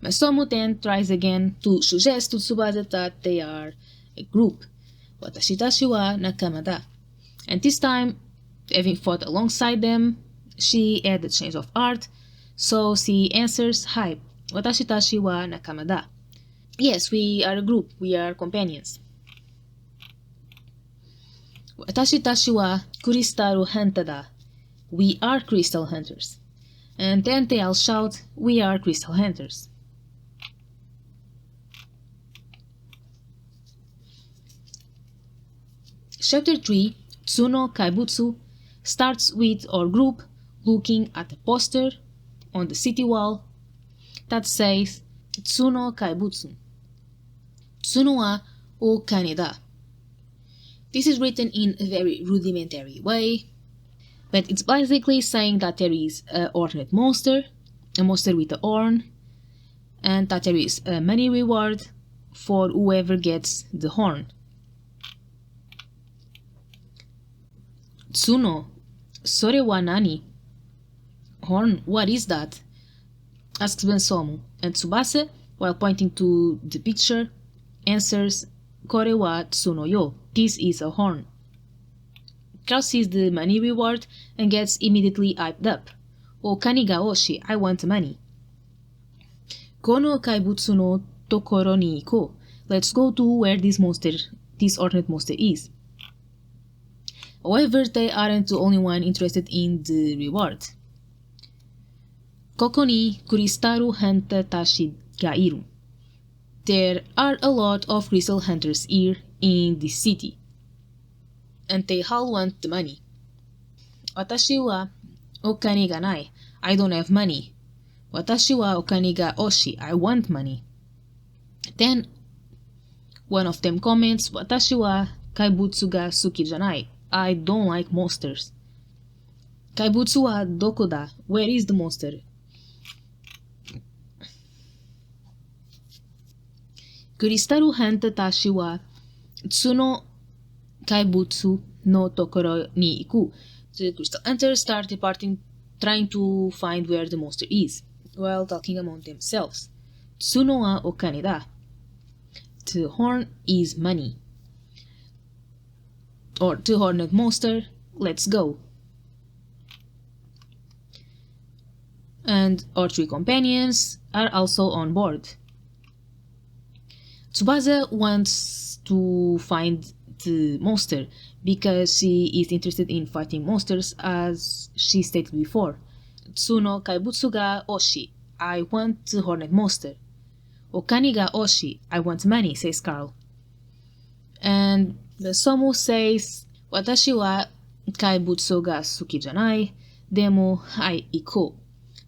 Speaker 1: Bansomu then tries again to suggest to Tsubasa that they are a group, watashi tashi wa nakama da. And this time, having fought alongside them, she had a change of heart, so she answers, Hi, watashi tashi wa nakama da. Yes, we are a group, we are companions. Watashi tashi wa kuristaru hanta da. We are crystal hunters. And then they all shout, We are crystal hunters. Chapter 3, Tsuno Kaibutsu, starts with our group looking at a poster on the city wall that says Tsuno Kaibutsu. Tsuno wa o Kaneda. This is written in a very rudimentary way, but it's basically saying that there is a horned monster, a monster with a horn, and that there is a money reward for whoever gets the horn. Tsuno, sore wa nani? Horn, what is that? Asks Bensomu, and Tsubasa, while pointing to the picture, answers, Kore wa tsuno yo, this is a horn. Carl sees the money reward and gets immediately hyped up. O kani ga oshi, I want money. Kono kaibutsu no tokoro ni iko. Let's go to where this ornate monster is. However, they aren't the only one interested in the reward. Koko ni kuristaru hanta tashi ga iru. There are a lot of crystal hunters here in this city, and they all want the money. Watashi wa okane ga nai. I don't have money. Watashi wa okane ga oshi. I want money. Then one of them comments, Watashi wa kaibutsu ga suki janai. I don't like monsters. Kaibutsu wa doko da? Where is the monster? Kuristaru hanta tashi wa tsuno kaibutsu no tokoro ni iku. The crystal hunters start departing, trying to find where the monster is, while talking among themselves. Tsuno wa okane da. The horn is money. Or the horned monster, let's go. And our three companions are also on board. Tsubasa wants to find the monster because she is interested in fighting monsters, as she stated before. Tsuno kaibutsu ga oshi. I want the horned monster. Okani ga oshi. I want money, says Carl. And the Somu says, Watashi wa kaibutsu ga suki janai, demo hai iko.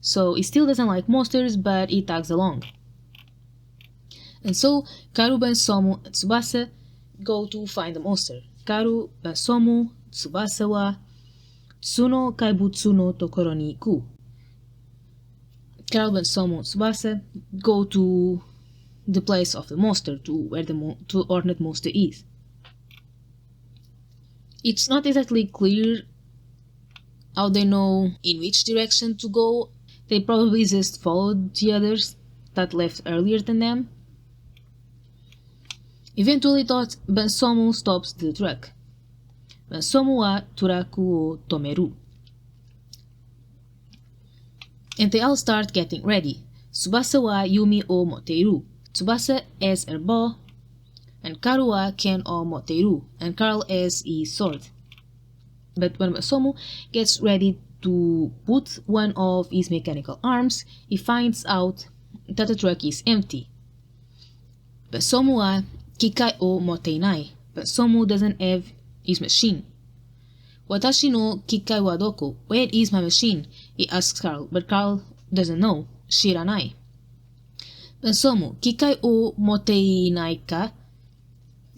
Speaker 1: So he still doesn't like monsters, but he tags along. And so Karu, Bensomu, and Tsubasa go to find the monster. Karu, Bensomu, Tsubasa wa tsuno kaibutsu no tokoro ni iku. Karu, Bensomu, and Tsubasa go to the place of the monster, to where the ornate monster is. It's not exactly clear how they know in which direction to go. They probably just followed the others that left earlier than them. Eventually, thought Bensomu stops the truck. Bensomu wa turaku o tomeru. And they all start getting ready. Tsubasa wa yumi o moteiru. Tsubasa has her bow, and Karu wa ken o moteiru, and Carl has his sword. But when Bensomu gets ready to put one of his mechanical arms, he finds out that the truck is empty. Bensomu wa kikai o moteinai. Bensomu doesn't have his machine. Watashi no kikai wa doko? Where is my machine? He asks Carl, but Carl doesn't know. Shiranai. Bensomu, kikai o moteinai ka?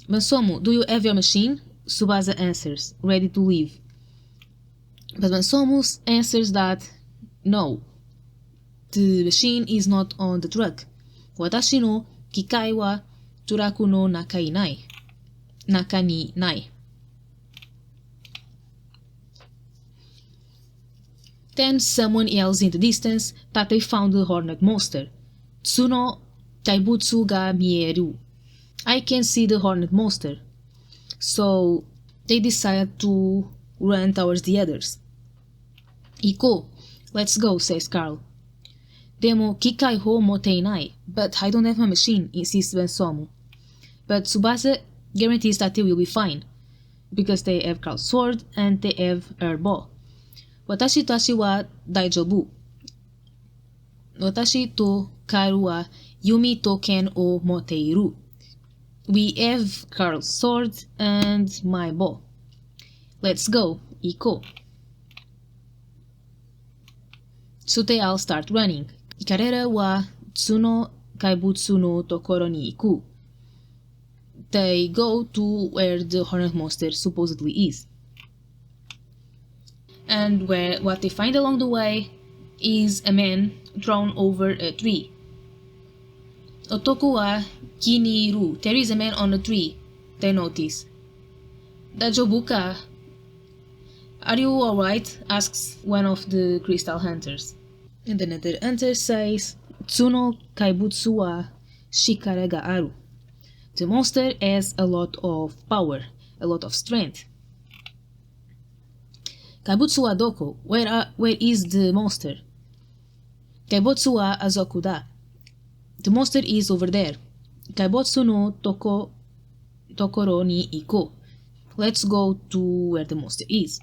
Speaker 1: Bensomu, do you have your machine? Tsubasa answers, ready to leave. But Bensomu answers that no, the machine is not on the truck. Watashi no kikai wa turaku no naka ni nai. Then someone yells in the distance that they found the horned monster. Tsuno kaibutsu ga mieru. I can see the horned monster. So they decide to run towards the others. Iko, let's go, says Carl. Demo kikai ho moteinai, but I don't have a machine, insists Bensomu. But Tsubasa guarantees that they will be fine, because they have Carl's sword and they have her bow. Watashi tashi wa daijobu. Watashi to Karu wa yumi to ken o moteiru. We have Carl's sword and my bow. Let's go, Iko. So they all start running. Ikarera wa tsuno kaibutsu no tokoro ni iku. They go to where the horned monster supposedly is. And what they find along the way is a man thrown over a tree. Otoku wa kiniru. There is a man on a tree, they notice. Dajobuka. Are you alright? Asks one of the crystal hunters. And another hunter says, Tsuno kaibutsu wa shikara ga aru. The monster has a lot of power, a lot of strength. Kaibutsu wa doko? Where is the monster? Kaibutsu wa azoku da. The monster is over there. Kaibutsu no tokoro ni iko. Let's go to where the monster is.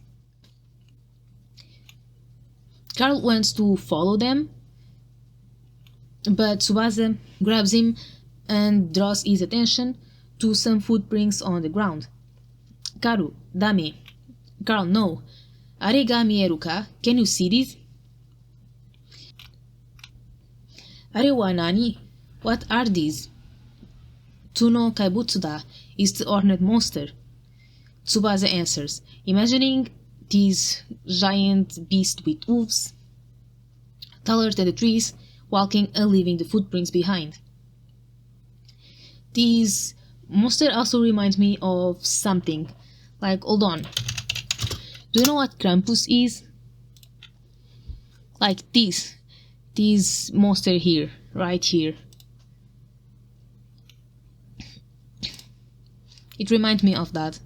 Speaker 1: Carl wants to follow them, but Tsubasa grabs him and draws his attention to some footprints on the ground. Karu, dame. Carl, no. Are ga mieru ka? Can you see this? Are wa nani? What are these? Tsuno kaibutsu da is the horned monster. Tsubasa answers, imagining this giant beast with hooves, taller than the trees, walking and leaving the footprints behind. This monster also reminds me of something. Like, hold on. Do you know what Krampus is? Like this monster here, right here. It reminds me of that.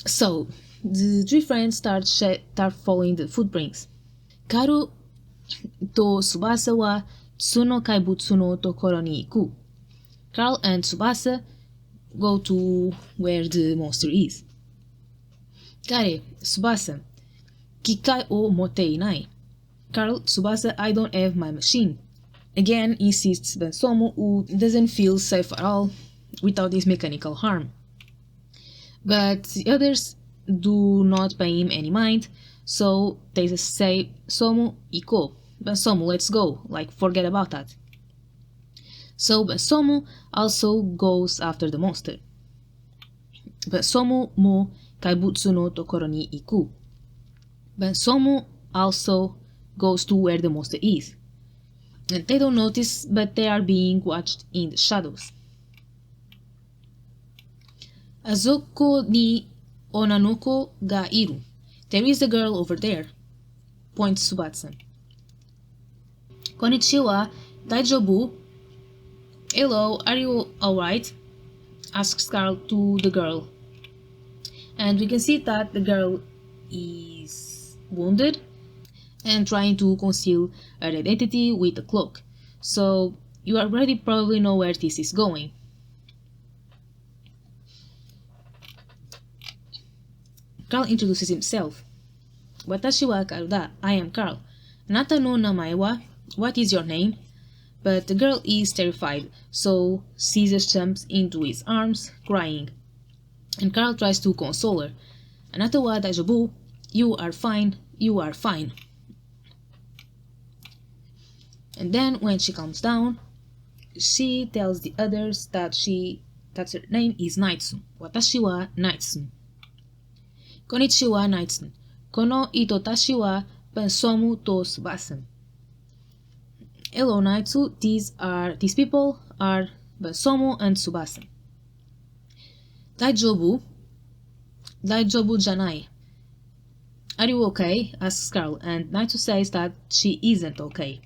Speaker 1: So, the three friends start following the footprints. Karu to Tsubasa wa Tsuno kaibutsu no tokoro ni iku. Carl and Tsubasa go to where the monster is. Kare, Tsubasa, kikai o motte inai. Carl, Tsubasa, I don't have my machine. Again insists Bensomu, who doesn't feel safe at all without this mechanical harm. But the others do not pay him any mind, so they just say, Somu, iko. Bensomu, let's go, like forget about that. So Bensomu also goes after the monster. Bensomu mo kaibutsu no tokoro ni iku. Bensomu also goes to where the monster is. And they don't notice, but they are being watched in the shadows. Azoko ni onanoko ga iru. There is a girl over there, points Tsubasa. Konnichiwa, daijobu? Hello, are you alright? Asks Carl to the girl. And we can see that the girl is wounded and trying to conceal her identity with a cloak. So you already probably know where this is going. Carl introduces himself. Watashi wa Karu da. I am Carl. Anata no namae wa? What is your name? But the girl is terrified, so Caesar jumps into his arms, crying. And Carl tries to console her. Anata wa daijobu? You are fine, you are fine. And then when she calms down, she tells the others that her name is Naitsu. Watashi wa Naitsu. Konnichiwa Naitsu. Kono itotashi wa Bensomu to Tsubasa. Hello Naitsu, these people are Bensomu and Tsubasa. Daijobu? Daijobu janai. Are you okay? Asks Carl, and Naitsu says that she isn't okay,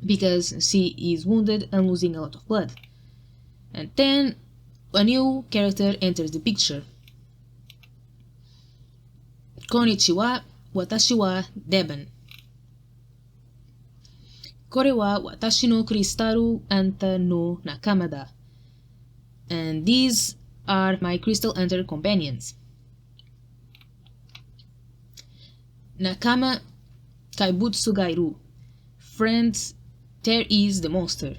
Speaker 1: because she is wounded and losing a lot of blood. And then a new character enters the picture. Konnichiwa, watashi wa Deben. Kore wa watashi no kristaru anta no nakamada. And these are my crystal hunter companions. Nakama kaibutsu gairu. Friends, there is the monster.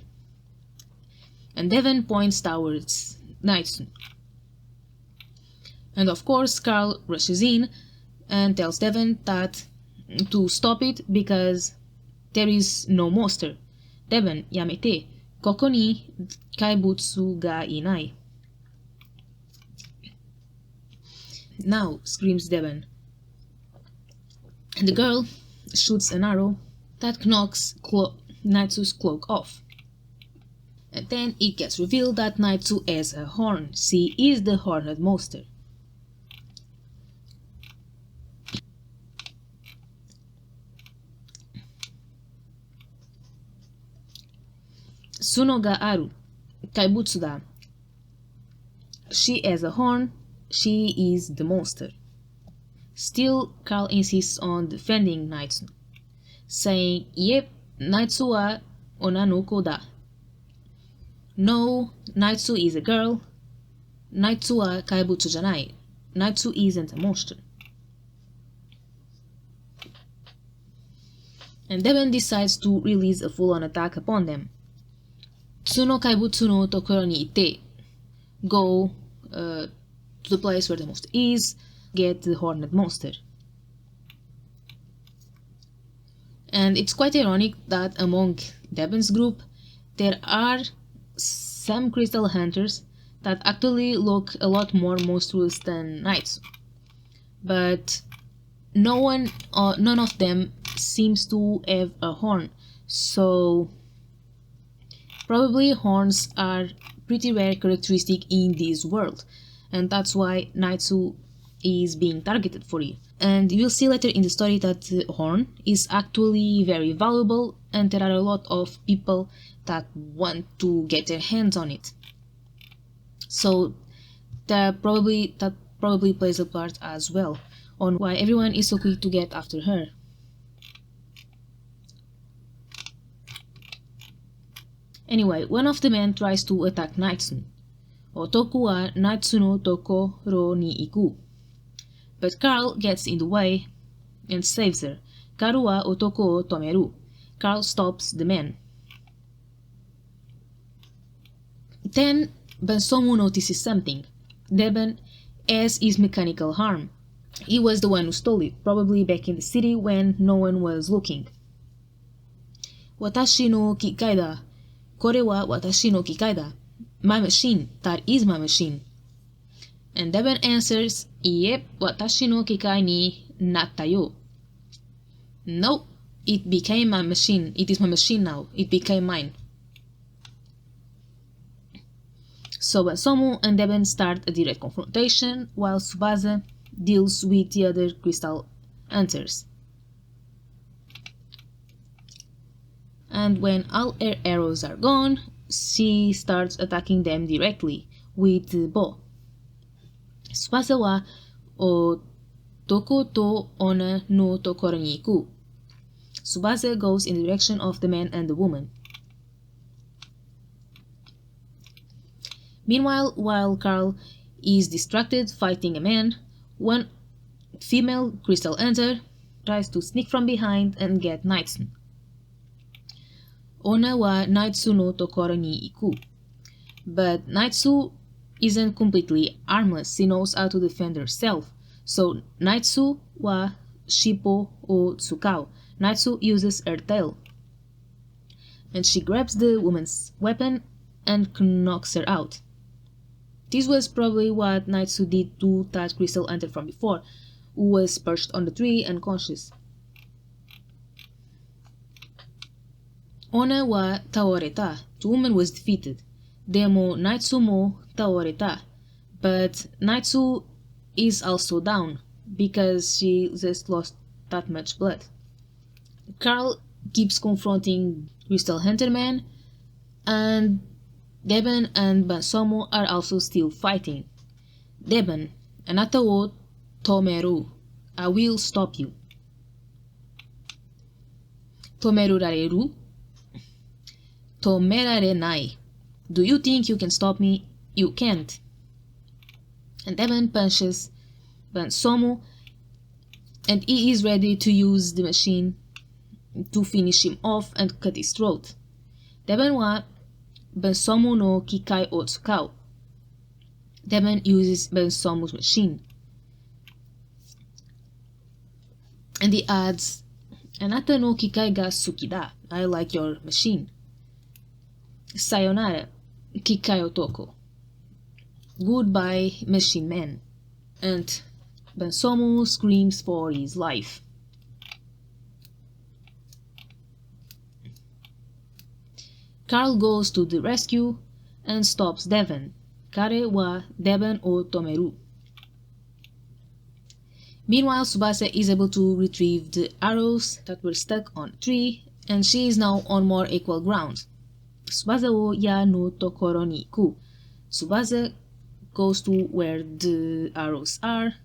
Speaker 1: And Devon points towards Naitsu. And of course Carl rushes in and tells Devon that to stop it because there is no monster. Devon, yamete, koko ni kaibutsu ga inai. Now, screams Devon. And the girl shoots an arrow that knocks Naitsu's cloak off. And then it gets revealed that Naitsu has a horn. She is the horned monster. Sunoga Aru, Kaibutsuda. She has a horn, she is the monster. Still, Carl insists on defending Naitsu, saying, "Yep, Naitsu wa onanoko da. No, Naitsu is a girl. Naitsu wa kaibutsu janai. Naitsu isn't a monster." And Deben decides to release a full-on attack upon them. Tsuno kaibutsu no tokoro ni ite. Go to the place where the monster is, get the horned monster. And it's quite ironic that among Deben's group, there are some crystal hunters that actually look a lot more monstrous than Naitsu. But none of them seems to have a horn, so probably horns are pretty rare characteristic in this world, and that's why Naitsu is being targeted for it. And you'll see later in the story that the horn is actually very valuable, and there are a lot of people that want to get their hands on it. So that probably plays a part as well on why everyone is so quick to get after her. Anyway, one of the men tries to attack Naitsu. Otoku wa Naitsu no tokoro ni iku. But Carl gets in the way and saves her. Karu wa otoko o tomeru. Carl stops the man. Then Bensomu notices something. Deben has his mechanical arm. He was the one who stole it, probably back in the city when no one was looking. Watashi no kikai da. Kore wa watashi no kikai da. My machine. That is my machine. And Deben answers, "Yep, watashi no kikai ni natta yo." No, it became my machine. It is my machine now. It became mine. So Bensomu and Deben start a direct confrontation while Tsubasa deals with the other crystal hunters. And when all her arrows are gone, she starts attacking them directly with the bow. Tsubasa wa otoko to ona no tokoro ni iku. Tsubasa goes in the direction of the man and the woman. Meanwhile, while Carl is distracted fighting a man, one female crystal hunter tries to sneak from behind and get Naitsu. Ona wa Naitsu no tokoro ni iku. But Naitsu isn't completely armless. She knows how to defend herself. So Naitsu wa shippo o tsukao. Naitsu uses her tail. And she grabs the woman's weapon and knocks her out. This was probably what Naitsu did to that crystal hunter from before, who was perched on the tree unconscious. Ona wa taoreta. The woman was defeated. Demo Naitsu mo taoreta. But Naitsu is also down, because she just lost that much blood. Carl keeps confronting Crystal Hunter Man, and Deben and Bensomu are also still fighting. Deben, anata wo tomeru. I will stop you. Tomeru rareru. Tomerare nai. Do you think you can stop me? You can't. And Deben punches Bensomu, and he is ready to use the machine to finish him off and cut his throat. Deben wa Bensomu no kikai o tsukao. Deben uses Bensomu's machine. And he adds, "Anata no kikai ga suki da." I like your machine. Sayonara, kikai otoko. Goodbye, machine man. And Bensomu screams for his life. Carl goes to the rescue and stops Devon. Kare wa Devon o tomeru. Meanwhile, Tsubasa is able to retrieve the arrows that were stuck on a tree, and she is now on more equal ground. Tsubasa wo ya no tokoro ni iku. Tsubasa goes to where the arrows are.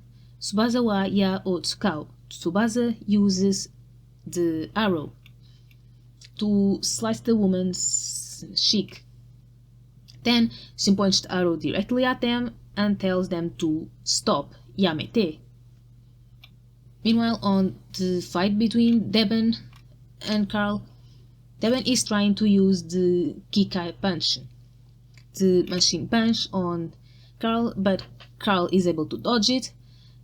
Speaker 1: Tsubasa wa ya o tsukau. Tsubasa uses the arrow to slice the woman's cheek. Then she points the arrow directly at them and tells them to stop, yamete. Meanwhile, on the fight between Devon and Carl, Devon is trying to use the Kikai punch, the machine punch on Carl, but Carl is able to dodge it,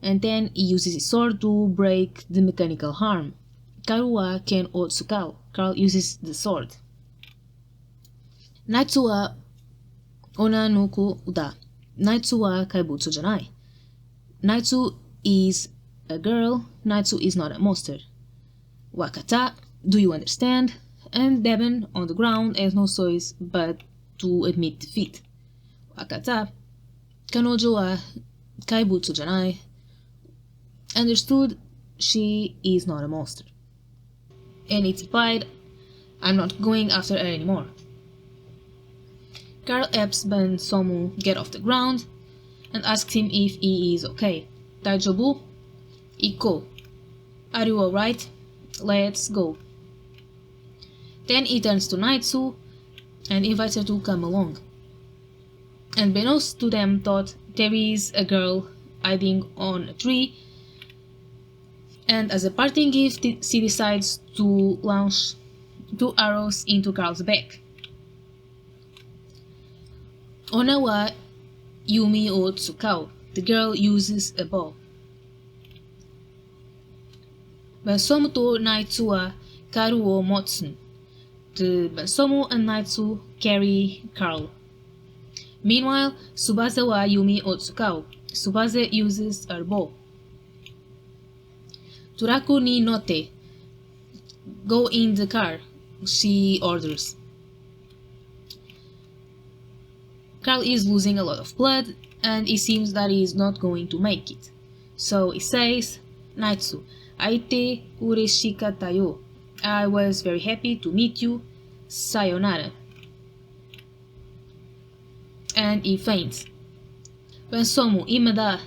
Speaker 1: and then he uses his sword to break the mechanical arm. Karu wa ken o tsukau. Carl uses the sword. Naitsu wa ona no ko da. Naitsu wa kaibutsu janai. Naitsu is a girl. Naitsu is not a monster. Wakata, do you understand? And Devon, on the ground, has no choice but to admit defeat. Wakata, kanojo wa kaibutsu janai. Understood, she is not a monster. And it's implied, I'm not going after her anymore. Carl helps Ben Somu get off the ground and asks him if he is okay. Daijobu? Iko. Are you alright? Let's go. Then he turns to Naitsu and invites her to come along. And Benos to them thought there is a girl hiding on a tree, and as a parting gift she decides to launch 2 arrows into Carl's back. Ona wa Yumi o Tsukao. The girl uses a bow. Bansomu to Naitsu wa Karu o Motsun. The Bansomu and Naitsu carry Carl. Meanwhile, Tsubasa wa Yumi o Tsukao. Tsubasa uses her bow. Turaku ni note. Go in the car, she orders. Carl is losing a lot of blood, and it seems that he is not going to make it. So he says, Naitsu, aite ureshikata yo. I was very happy to meet you. Sayonara. And he faints. Bansomu, imada.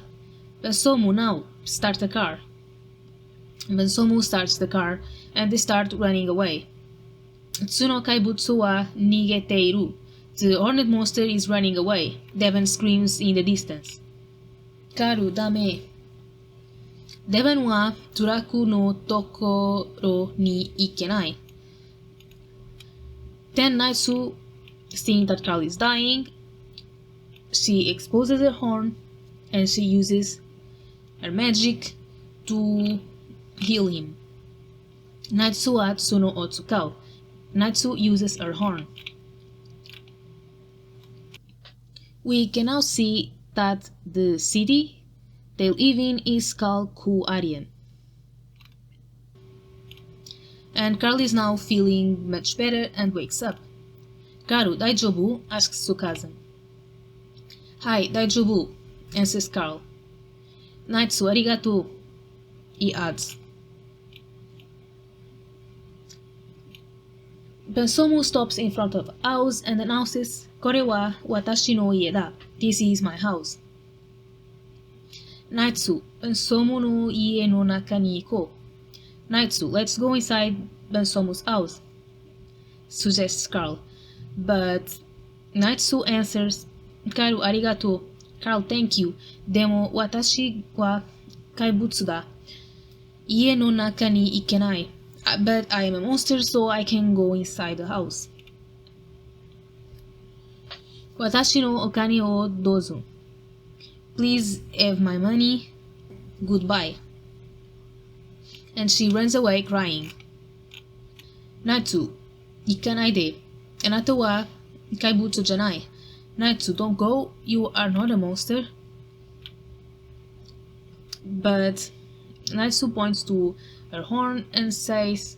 Speaker 1: Bansomu, now. Start the car. Bansomu starts the car, and they start running away. Tsuno kaibutsu wa nigeteiru. The horned monster is running away. Devon screams in the distance. Karu dame. Devon wa turaku no tokoro ni ikenai. Then Naitsu, seeing that Carl is dying, she exposes her horn and she uses her magic to heal him. Naitsu wa tsuno o tsukao. Naitsu uses her horn. We can now see that the city they live in is called Ku-Arien. And Carl is now feeling much better and wakes up. Karu, daijobu? Asks Tsukasa. Hi, daijobu, answers Carl. Naitsu, arigato, he adds. Bansomu stops in front of a house and announces, Kore wa watashi no ie da. This is my house. Naitsu, Bansomu no ie no naka ni iko. Naitsu, let's go inside Bansomu's house, suggests Carl. But Naitsu answers, Karu arigato. Carl, thank you. Demo watashi wa kaibutsu da. Ie no naka ni ikenai. But I am a monster, so I can go inside the house. Watashi no okane o dozo. Please have my money. Goodbye. And she runs away crying. Naitsu, ikanai de. Anata wa kaibutsu janai. Naitsu, don't go. You are not a monster. But Naitsu points to her horn and says,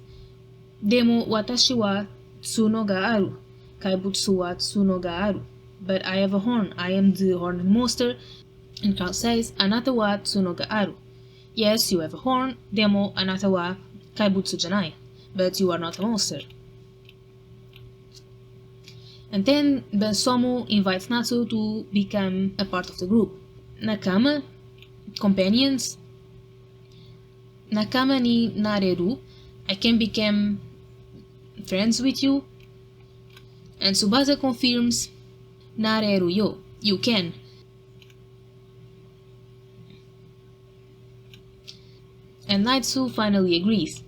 Speaker 1: Demo watashi wa tsuno ga aru. kaibutsu wa tsuno ga aru. But I have a horn. I am the horned monster. And Carl says, Anata wa tsuno ga aru. Yes, you have a horn. Demo anata wa kaibutsu janai. But you are not a monster. And then Bensomu invites Natsu to become a part of the group. Nakama, companions. Nakama ni nareru. I can become friends with you. And Tsubasa confirms, nareru yo. You can. And Naitsu finally agrees.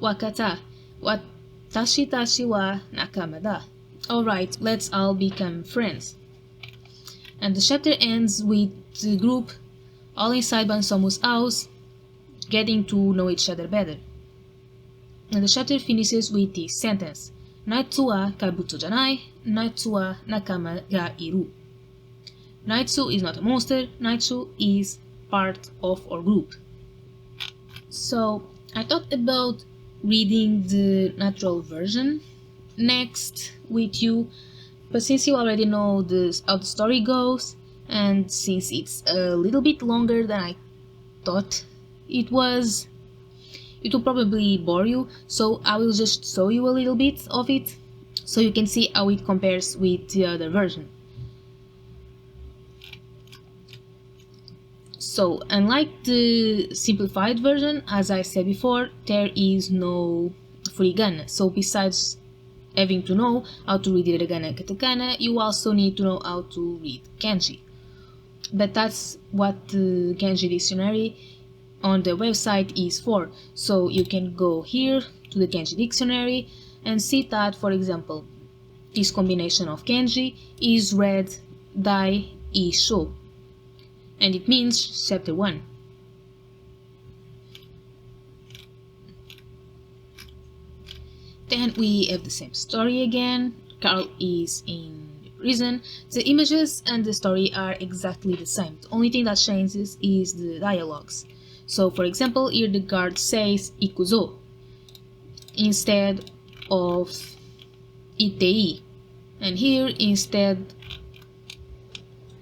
Speaker 1: Wakata. Watashi tashi wa nakama da. Alright, let's all become friends. And the chapter ends with the group all inside Bansomu's house, getting to know each other better. And the chapter finishes with this sentence: Naitsu wa kaibutsu janai, Naitsu wa nakama ga iru. Naitsu is not a monster, Naitsu is part of our group. So, I thought about reading the natural version next with you, but since you already know how the story goes, and since it's a little bit longer than I thought it was, it will probably bore you, so I will just show you a little bit of it so you can see how it compares with the other version. So, unlike the simplified version, as I said before, there is no Hiragana, so besides having to know how to read Hiragana and Katakana, you also need to know how to read kanji. But that's what the kanji dictionary on the website is for. So you can go here to the kanji dictionary and see that, for example, this combination of kanji is read dai isho, and it means chapter 1. Then we have the same story again. Carl is in prison. The images and the story are exactly the same. The only thing that changes is the dialogues. So, for example, here the guard says ikuzo instead of itei. And here, instead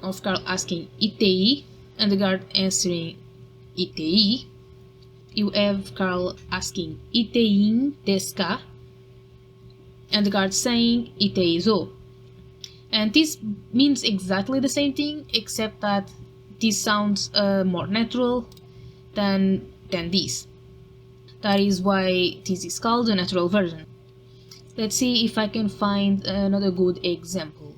Speaker 1: of Carl asking itei and the guard answering itei, you have Carl asking itein desu ka? And the guard saying iteizo. And this means exactly the same thing, except that this sounds more natural than this. That is why this is called the natural version. Let's see if I can find another good example.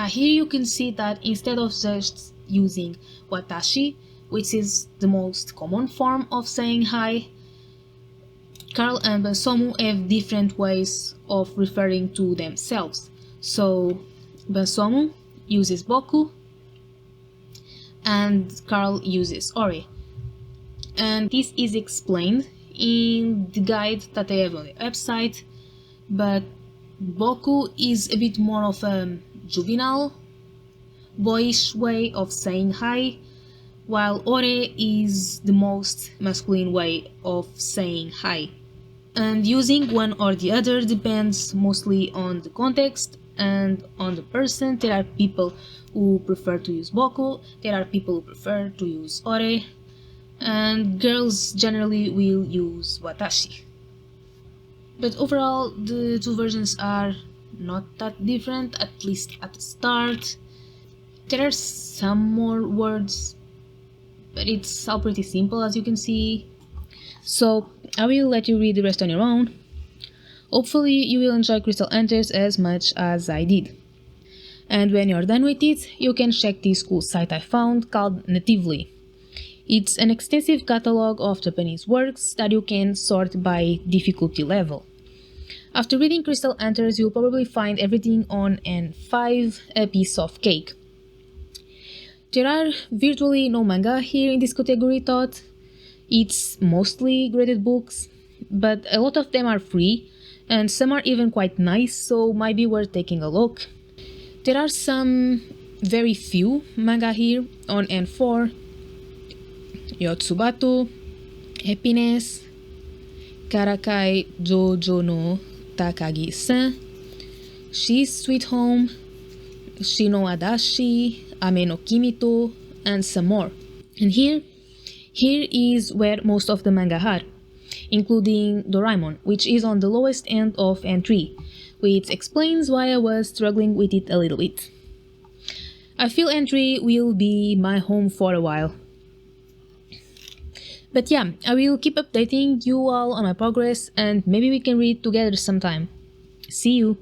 Speaker 1: Here you can see that instead of just using watashi, which is the most common form of saying hi, Carl and Bensomu have different ways of referring to themselves. So Bensomu uses boku and Carl uses ore. And this is explained in the guide that I have on the website, but boku is a bit more of a juvenile, boyish way of saying hi, while ore is the most masculine way of saying hi. And using one or the other depends mostly on the context and on the person. There are people who prefer to use boku, there are people who prefer to use ore, and girls generally will use watashi. But overall, the two versions are not that different, at least at the start. There are some more words, but it's all pretty simple, as you can see. So I will let you read the rest on your own. Hopefully you will enjoy Crystal Hunters as much as I did. And when you're done with it, you can check this cool site I found called Natively. It's an extensive catalog of Japanese works that you can sort by difficulty level. After reading Crystal Hunters, you'll probably find everything on N5 a piece of cake. There are virtually no manga here in this category thought. It's mostly graded books, but a lot of them are free, and some are even quite nice, so might be worth taking a look. There are some very few manga here on N4. Yotsubatu, Happiness, Karakai Jojo no Takagi-san, She's Sweet Home, Shino Adashi, Ame no Kimito, and some more. And here is where most of the manga are, including Doraemon, which is on the lowest end of N3, which explains why I was struggling with it a little bit. I feel N3 will be my home for a while. But yeah, I will keep updating you all on my progress and maybe we can read together sometime. See you!